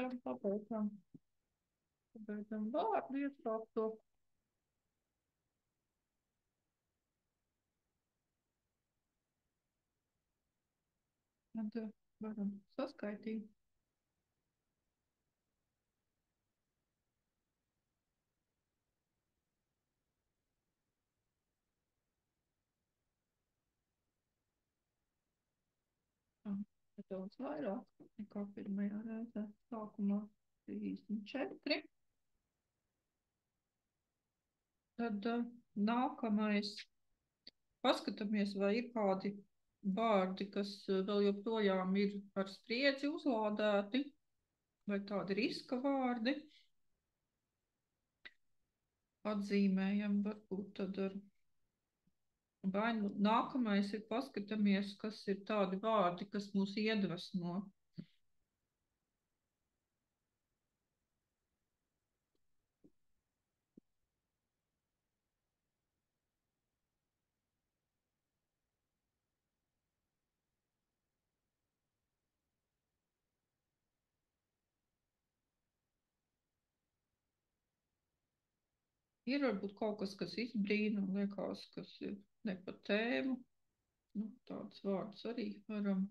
Pabeidzam vārdu iesaukto. Tad varam saskaitīt. Daudz vairāk nekā pirmajā reizē. Sākumā 34. Tad nākamais. Paskatāmies, vai ir kādi vārdi, kas vēl joprojām ir ar spriedzi uzlādēti, vai tādi riska vārdi. Atzīmējam, varbūt tad ar vai nākamais ir paskatāmies, kas ir tādi vārdi, kas mūs iedvesmo. Ir varbūt kaut kas, kas izbrīna, liekas, kas ir ne pa tēmu. Nu, tādus vārdus arī varam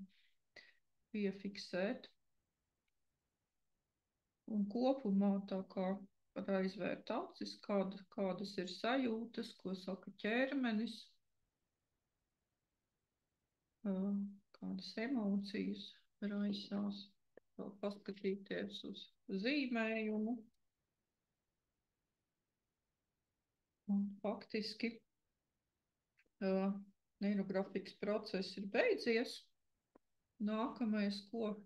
piefiksēt. Un kopumā tā kā var aizvērt acis, kādas ir sajūtas, ko saka ķermenis, kādas emocijas raisās, vēl paskatīties uz zīmējumu. Un faktiski neirografikas process ir beidzies. Nākamais, ko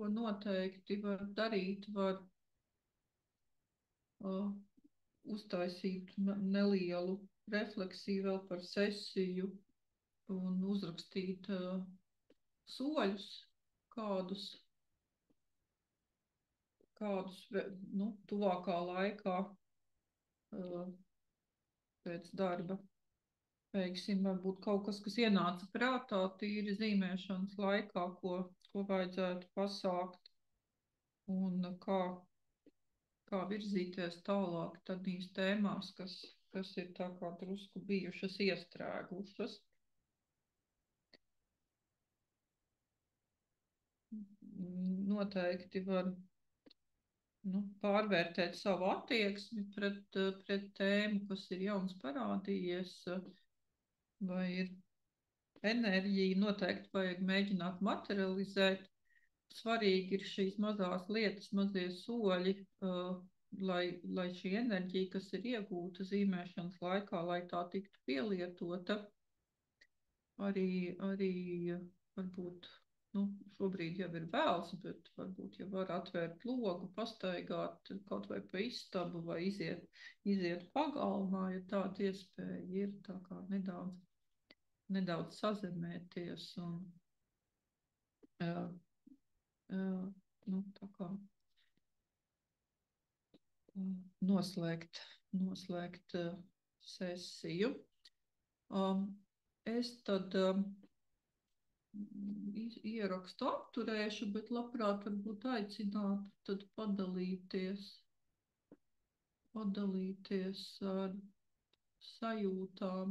noteikti var darīt, var uztaisīt nelielu refleksiju vēl par sesiju un uzrakstīt soļus, kādus tuvākā laikā pēc darba veiksim. Varbūt kaut kas, kas ienāca prātā tīri zīmēšanas laikā, ko vajadzētu pasākt un kā kā virzīties tālāk tādīs tēmās, kas ir tā kā drusku bijušas iestrēgušas. Noteikti var pārvērtēt savu attieksmi pret tēmu, kas ir jauns parādījies, vai ir enerģija, noteikti vajag mēģināt materializēt. Svarīgi ir šīs mazās lietas, mazie soļi, lai šī enerģija, kas ir iegūta zīmēšanas laikā, lai tā tiktu pielietota, arī varbūt, šobrīd jau ir vēls, bet varbūt, ja var atvērt logu, pastaigāt kaut vai pa istabu vai iziet pagalmā, ja tāda iespēja ir, tā kā nedaudz sazemēties un tā kā noslēgt sesiju. Es tad ierakstu apturēšu, bet labprāt varbūt aicinātu tad padalīties ar sajūtām